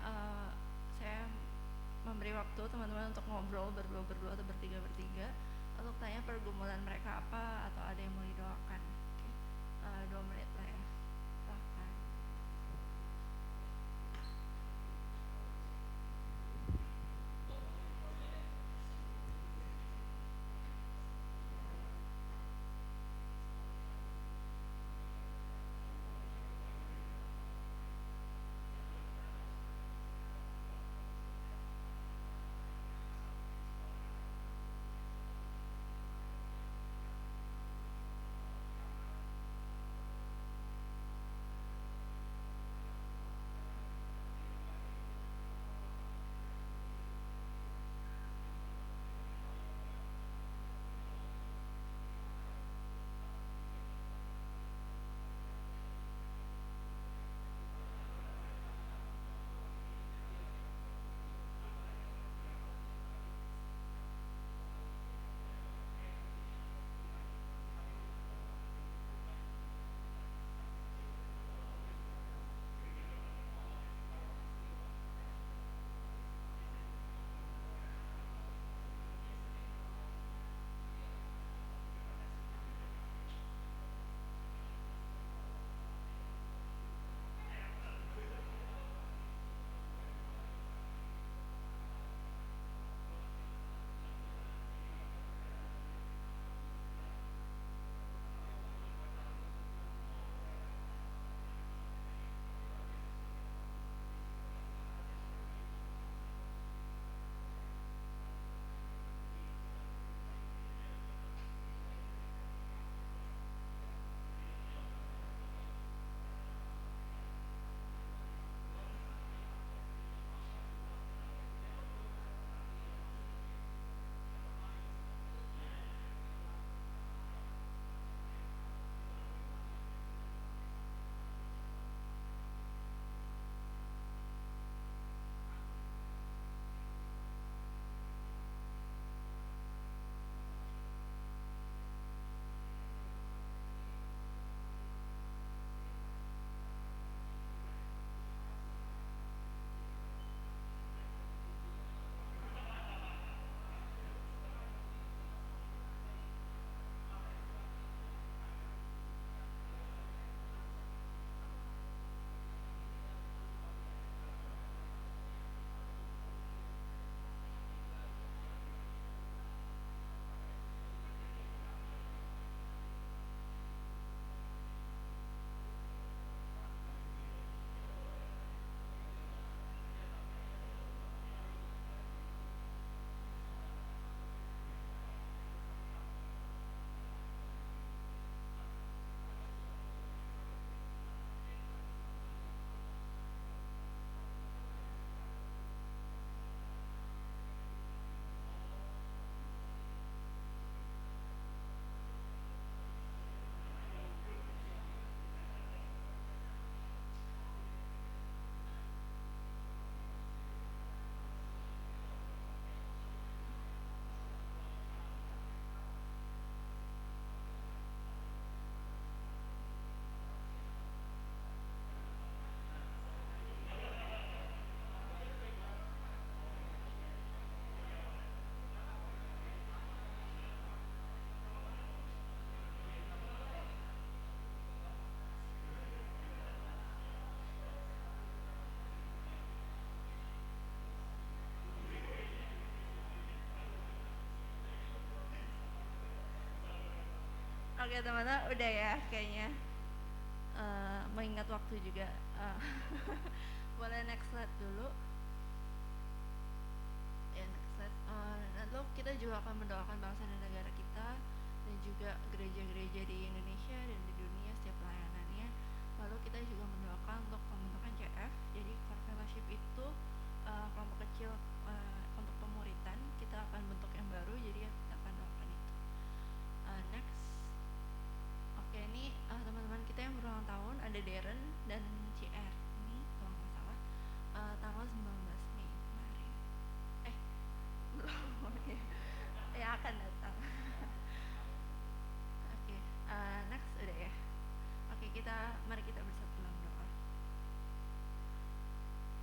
S4: saya memberi waktu teman-teman untuk ngobrol berdua-berdua atau bertiga-bertiga untuk tanya pergumulan mereka apa atau ada yang mau didoakan. Oke. 2 menit lah ya. Silahkan. Oke teman-teman, udah ya kayaknya. Mengingat waktu juga. Boleh next slide dulu. Ya next slide. Lalu kita juga akan mendoakan bangsa dan negara kita dan juga gereja-gereja di Indonesia dan di dunia setiap pelayanannya. Lalu kita juga mendoakan untuk pembentukan CF. Jadi core fellowship itu kelompok kecil untuk pemuritan. Kita akan bentuk yang baru, jadi ya kita akan doakan itu. Next. Oke, ini teman-teman kita yang berulang tahun, ada Darren dan CR ini kalau nggak salah tanggal 19 Mei kemarin. Belum ya. Ya akan datang. Oke, next udah ya. Oke, mari kita bersatu dalam doa.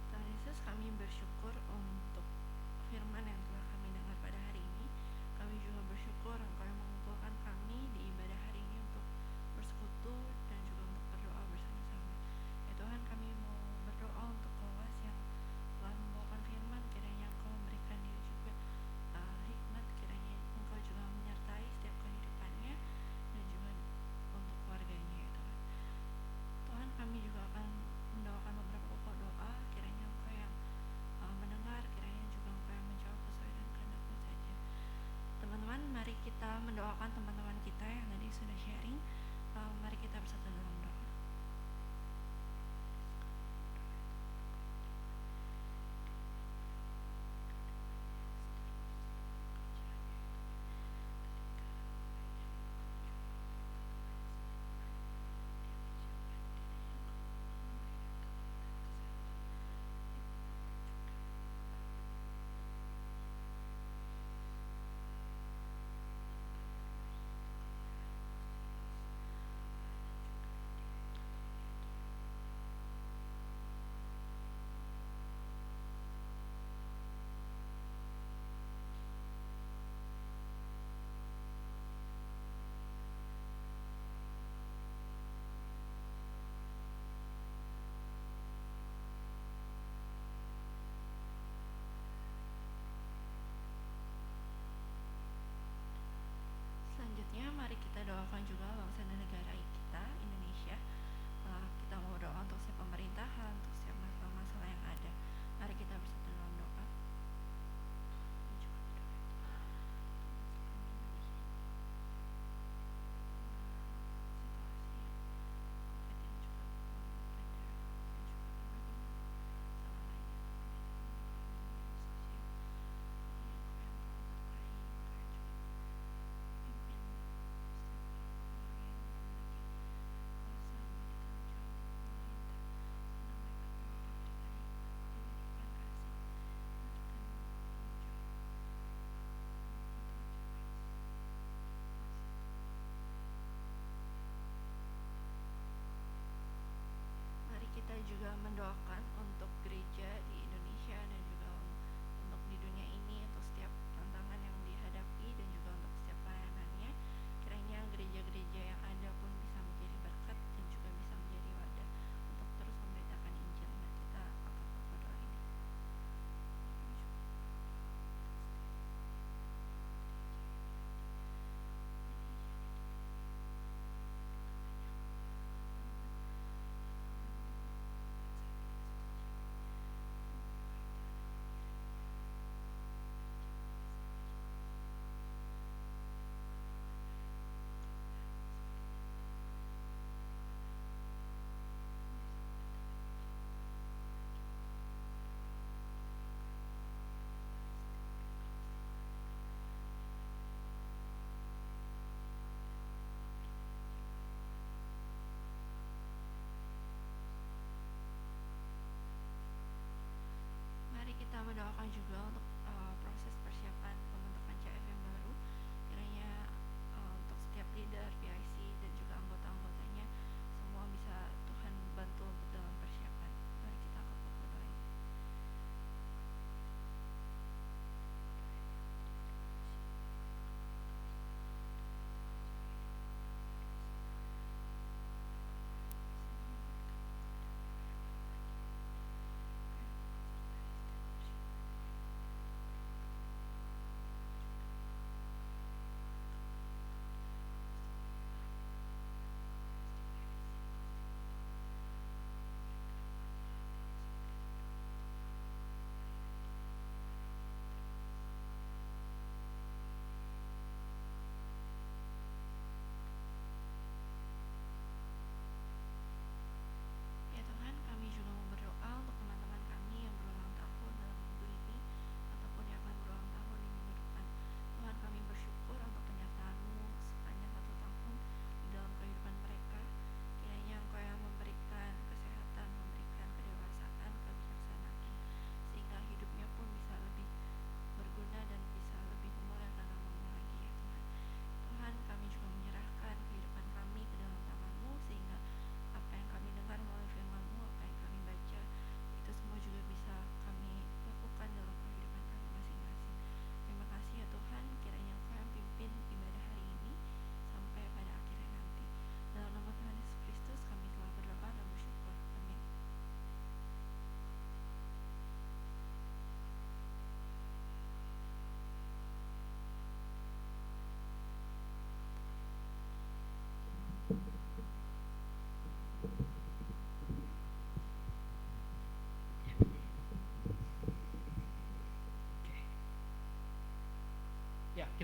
S4: Tuhan Yesus, kami bersyukur untuk firman yang telah kami dengar pada hari ini. Kami juga bersyukur Engkau yang mengumpulkan kami di ibadah hari ini untuk bersekutu dan juga untuk berdoa bersama-sama. Ya Tuhan, kami mau berdoa untuk kelas yang telah membawakan firman, kiranya Engkau memberikan dia juga hikmat, kiranya Engkau juga menyertai setiap kehidupannya dan juga untuk keluarganya ya Tuhan. Tuhan, kami juga akan mendoakan beberapa pokok doa, kiranya Engkau yang mendengar, kiranya juga Engkau yang menjawab sesuai dengan kehendak-Mu saja. Teman-teman, mari kita mendoakan teman-teman kita yang tadi sudah sharing. Mari kita bersatu dalam doa.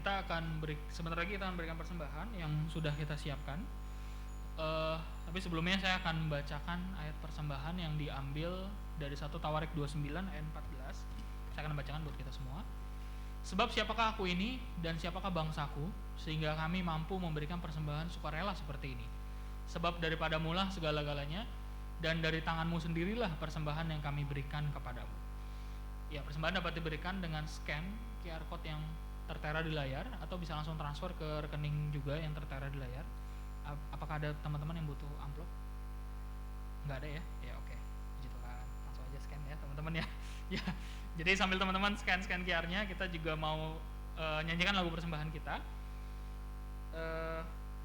S1: kita akan sebentar lagi kita akan berikan persembahan yang sudah kita siapkan. Tapi sebelumnya saya akan membacakan ayat persembahan yang diambil dari 1 Tawarik 29 ayat 14. Saya akan membacakan buat kita semua. Sebab siapakah aku ini dan siapakah bangsaku, sehingga kami mampu memberikan persembahan sukarela seperti ini. Sebab daripada mula segala-galanya, dan dari tanganmu sendirilah persembahan yang kami berikan kepadamu. Ya, persembahan dapat diberikan dengan scan QR code yang tertera di layar, atau bisa langsung transfer ke rekening juga yang tertera di layar. Apakah ada teman-teman yang butuh amplop? Nggak ada ya? Ya oke. Puji Tuhan. Langsung aja scan ya teman-teman ya. Ya. Jadi sambil teman-teman scan QR-nya, kita juga mau nyanyikan lagu persembahan kita.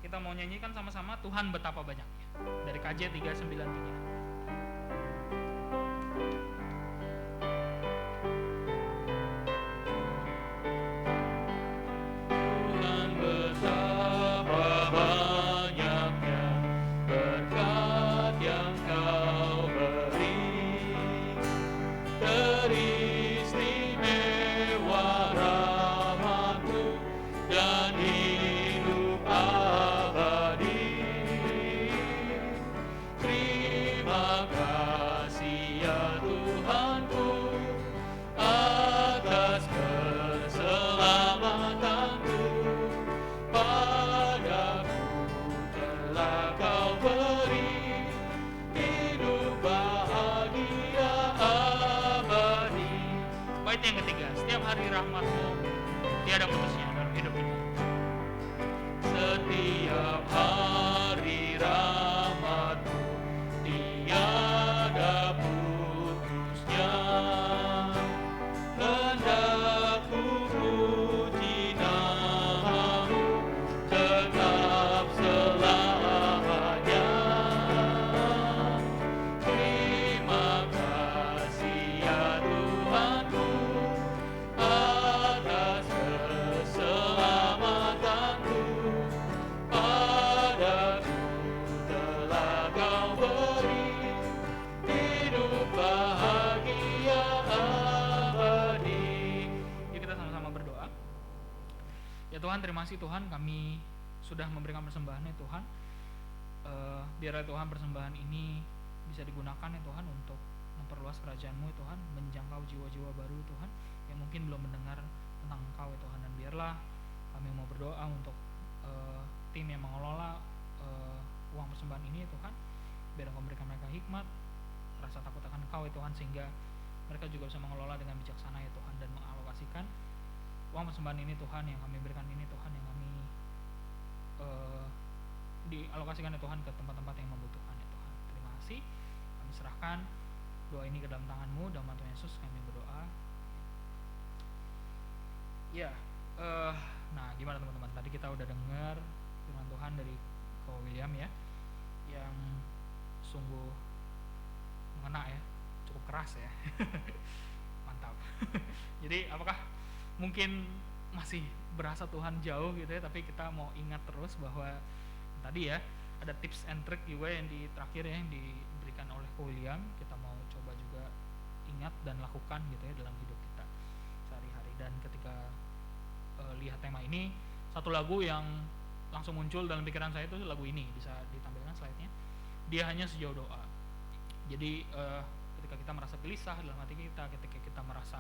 S1: Kita mau nyanyikan sama-sama Tuhan Betapa Banyaknya dari KJ 393. Yang ketiga, setiap hari rahmat-Mu tiada putusnya dalam hidup ini. Setiap hari rahmat-Mu tiada putusnya. Hendak ku puji nama-Mu tetap selamanya. Terima kasih ya Tuhanku atas keselamatanku, padaku telah Kau beri hidup bahagia abadi. Yuk kita sama-sama berdoa. Ya Tuhan, terima kasih Tuhan, kami sudah memberikan persembahan ya Tuhan. Biarlah Tuhan persembahan ini bisa digunakan ya Tuhan untuk memperluas kerajaan-Mu ya Tuhan, menjangkau jiwa-jiwa baru Tuhan yang mungkin belum mendengar tentang Engkau ya Tuhan. Dan biarlah kami mau berdoa untuk tim yang mengelola uang persembahan ini ya Tuhan, biar Engkau memberikan mereka hikmat, rasa takut akan Engkau ya Tuhan, sehingga mereka juga bisa mengelola dengan bijaksana ya Tuhan, dan mengalokasikan uang persembahan ini Tuhan yang kami berikan ini Tuhan, yang kami dialokasikan ya Tuhan ke tempat-tempat yang membutuhkan ya Tuhan. Terima kasih, kami serahkan doa ini ke dalam tangan-Mu, dalam nama Tuhan Yesus kami berdoa. Ya, nah gimana teman-teman, tadi kita udah dengar firman Tuhan dari Ko William ya, yang sungguh mengena ya, cukup keras ya. Mantap. Jadi apakah mungkin masih berasa Tuhan jauh gitu ya, tapi kita mau ingat terus bahwa tadi ya ada tips and trick juga yang di terakhir ya, yang diberikan oleh Ko William, kita mau coba juga ingat dan lakukan gitu ya dalam hidup kita sehari-hari. Dan ketika lihat tema ini, satu lagu yang langsung muncul dalam pikiran saya itu lagu ini, bisa ditampilkan slide-nya, Dia Hanya Sejauh Doa. Jadi ketika kita merasa gelisah dalam hati kita, ketika kita merasa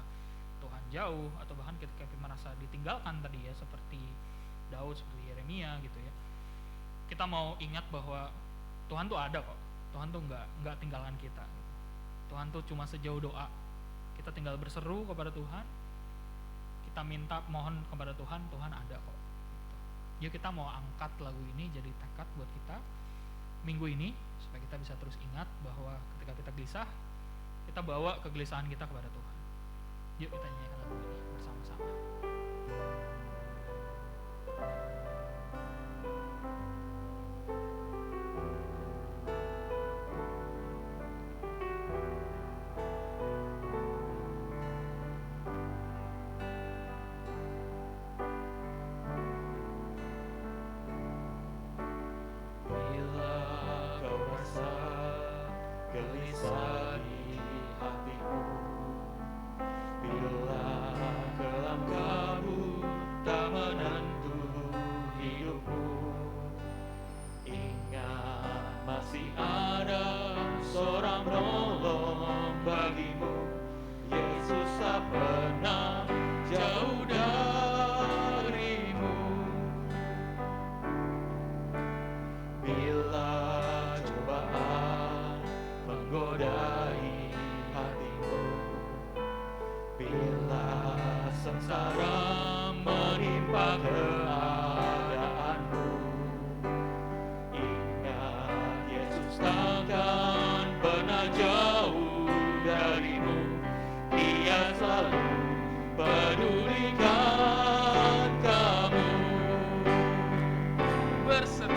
S1: Tuhan jauh, atau bahkan ketika kita merasa ditinggalkan tadi ya, seperti Daud, seperti Yeremia gitu ya, kita mau ingat bahwa Tuhan tuh ada kok. Tuhan tuh nggak tinggalkan kita. Tuhan tuh cuma sejauh doa. Kita tinggal berseru kepada Tuhan, kita minta, mohon kepada Tuhan, Tuhan ada kok. Yuk kita mau angkat lagu ini jadi tekad buat kita minggu ini, supaya kita bisa terus ingat bahwa ketika kita gelisah, kita bawa kegelisahan kita kepada Tuhan. Yuk kita nyanyikan lagu ini bersama-sama.
S5: Gelisah di hatiku, bila kelam kabut tak menang. menggodai hatimu. Bila sengsara menimpa keadaanmu, ingat Yesus takkan pernah jauh darimu. Dia selalu pedulikan kamu.
S1: Berseru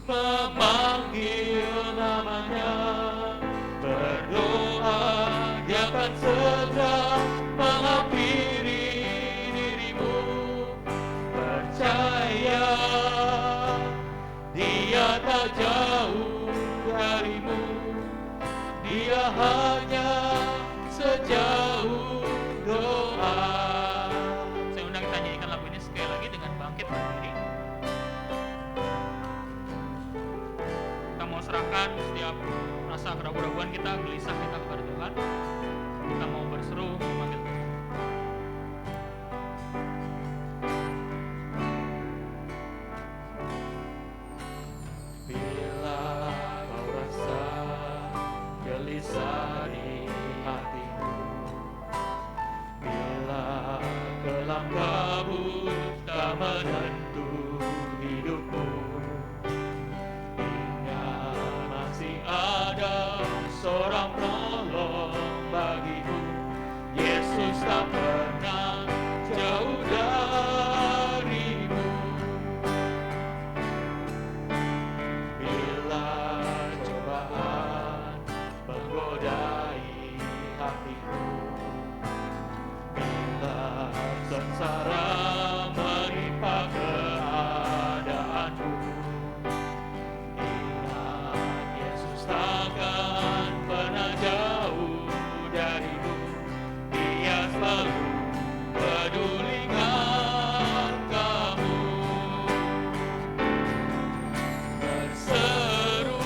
S5: memanggil namanya, berdoa dia akan segera menghampiri dirimu. Percaya dia tak jauh darimu, dia hanya sejauh doa.
S1: Saya undang kita nyanyikan lagu ini sekali lagi dengan bangkit berdiri. Kita mau serahkan setiap rasa keraguan-keraguan kita, gelisah kita kepada Tuhan. Kita mau berseru memanggil Tuhan.
S5: Bila kau rasa gelisah di hatimu, bila kelam kabut tak menentu hidupmu, ingat masih ada seorang penolong bagimu. Yesus tak pernah jauh darimu. Bila cobaan menggodai hatimu, bila sengsara menimpa keadaanmu, ingat Yesus takkan pernah jauh darimu. Dia selalu pedulikan kamu. Berseru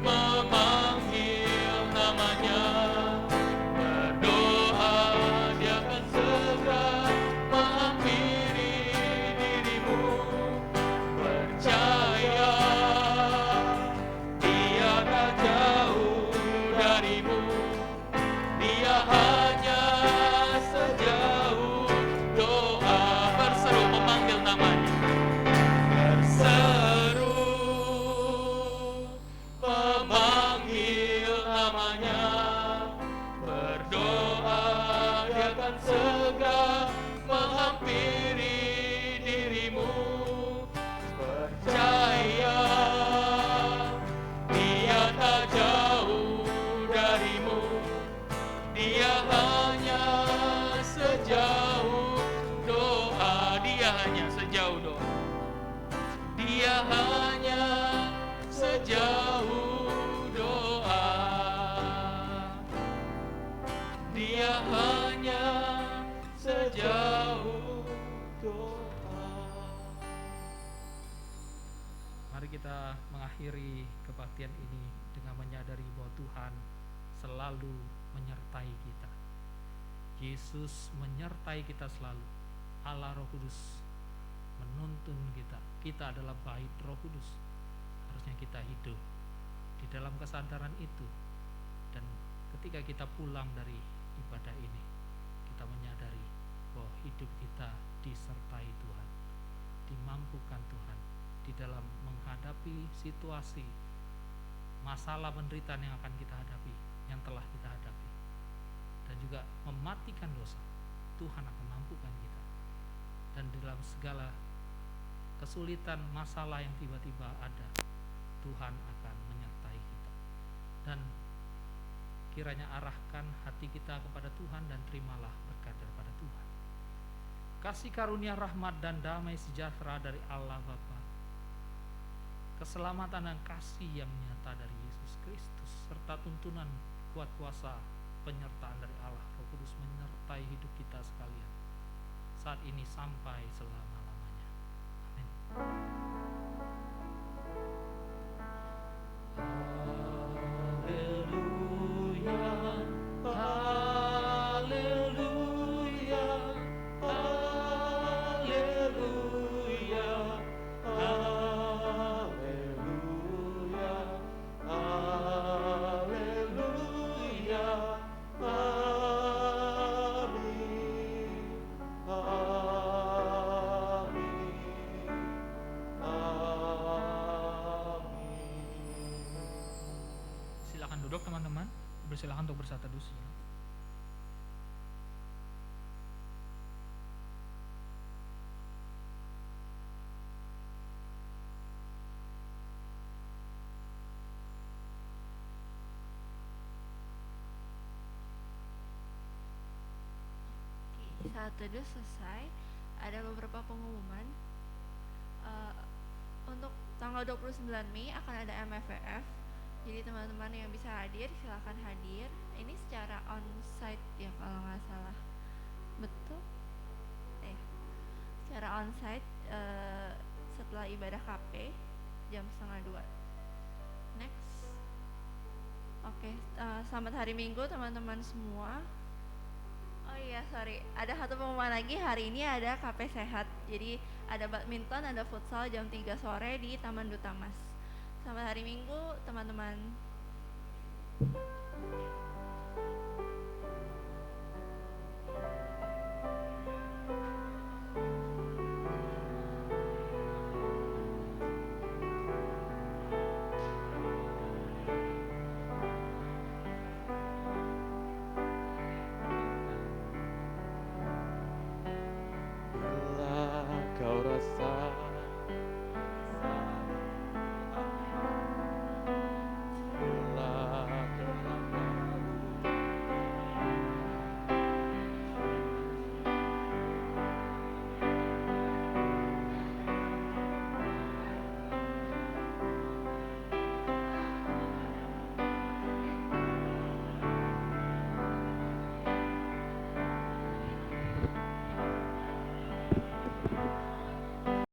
S5: memanggil namanya, berdoa dia akan segera menghampiri dirimu. Percaya dia tak jauh darimu, dia hanya sejauh doa. Berseru memanggil namanya, berseru memanggil namanya, berdoa dia akan segera menghampiri dirimu. Percaya dia tak jauh darimu, dia hanya sejauh doa. Dia hanya sejauh doa. Dia hanya sejauh doa. Dia hanya sejauh doa.
S3: Mari kita mengakhiri kebaktian ini dengan menyadari bahwa Tuhan selalu menyertai kita. Yesus menyertai kita selalu. Allah Roh Kudus menuntun kita. Kita adalah bait Roh Kudus. Harusnya kita hidup di dalam kesadaran itu. Dan ketika kita pulang dari ibadah ini, kita menyadari bahwa hidup kita disertai Tuhan, dimampukan Tuhan di dalam menghadapi situasi, masalah, penderitaan yang akan kita hadapi, yang telah kita hadapi, dan juga mematikan dosa. Tuhan akan mampukan kita, dan dalam segala kesulitan, masalah yang tiba-tiba ada, Tuhan akan menyertai kita. Dan kiranya arahkan hati kita kepada Tuhan dan terimalah berkat daripada Tuhan. Kasih karunia, rahmat dan damai sejahtera dari Allah Bapa, keselamatan dan kasih yang nyata dari Yesus Kristus, serta tuntunan kuat kuasa penyertaan dari Allah Roh Kudus menyertai hidup kita sekalian saat ini sampai selama-lamanya. Amin.
S5: Haleluya, haleluya, haleluya.
S1: silakan duduk teman-teman, bersilakan untuk bersatu teduh sejenak.
S4: Oke, saat teduh selesai, ada beberapa pengumuman. Eh, untuk tanggal 29 Mei akan ada MFVF. Jadi teman-teman yang bisa hadir silakan hadir. Ini secara onsite ya kalau nggak salah. Betul? Secara onsite setelah ibadah KP jam 1:30. Next. Oke, selamat hari Minggu teman-teman semua. Oh iya, sorry. Ada satu pengumuman lagi, hari ini ada KP Sehat. Jadi ada badminton, ada futsal jam 3 sore di Taman Duta Mas. Selamat hari Minggu, teman-teman.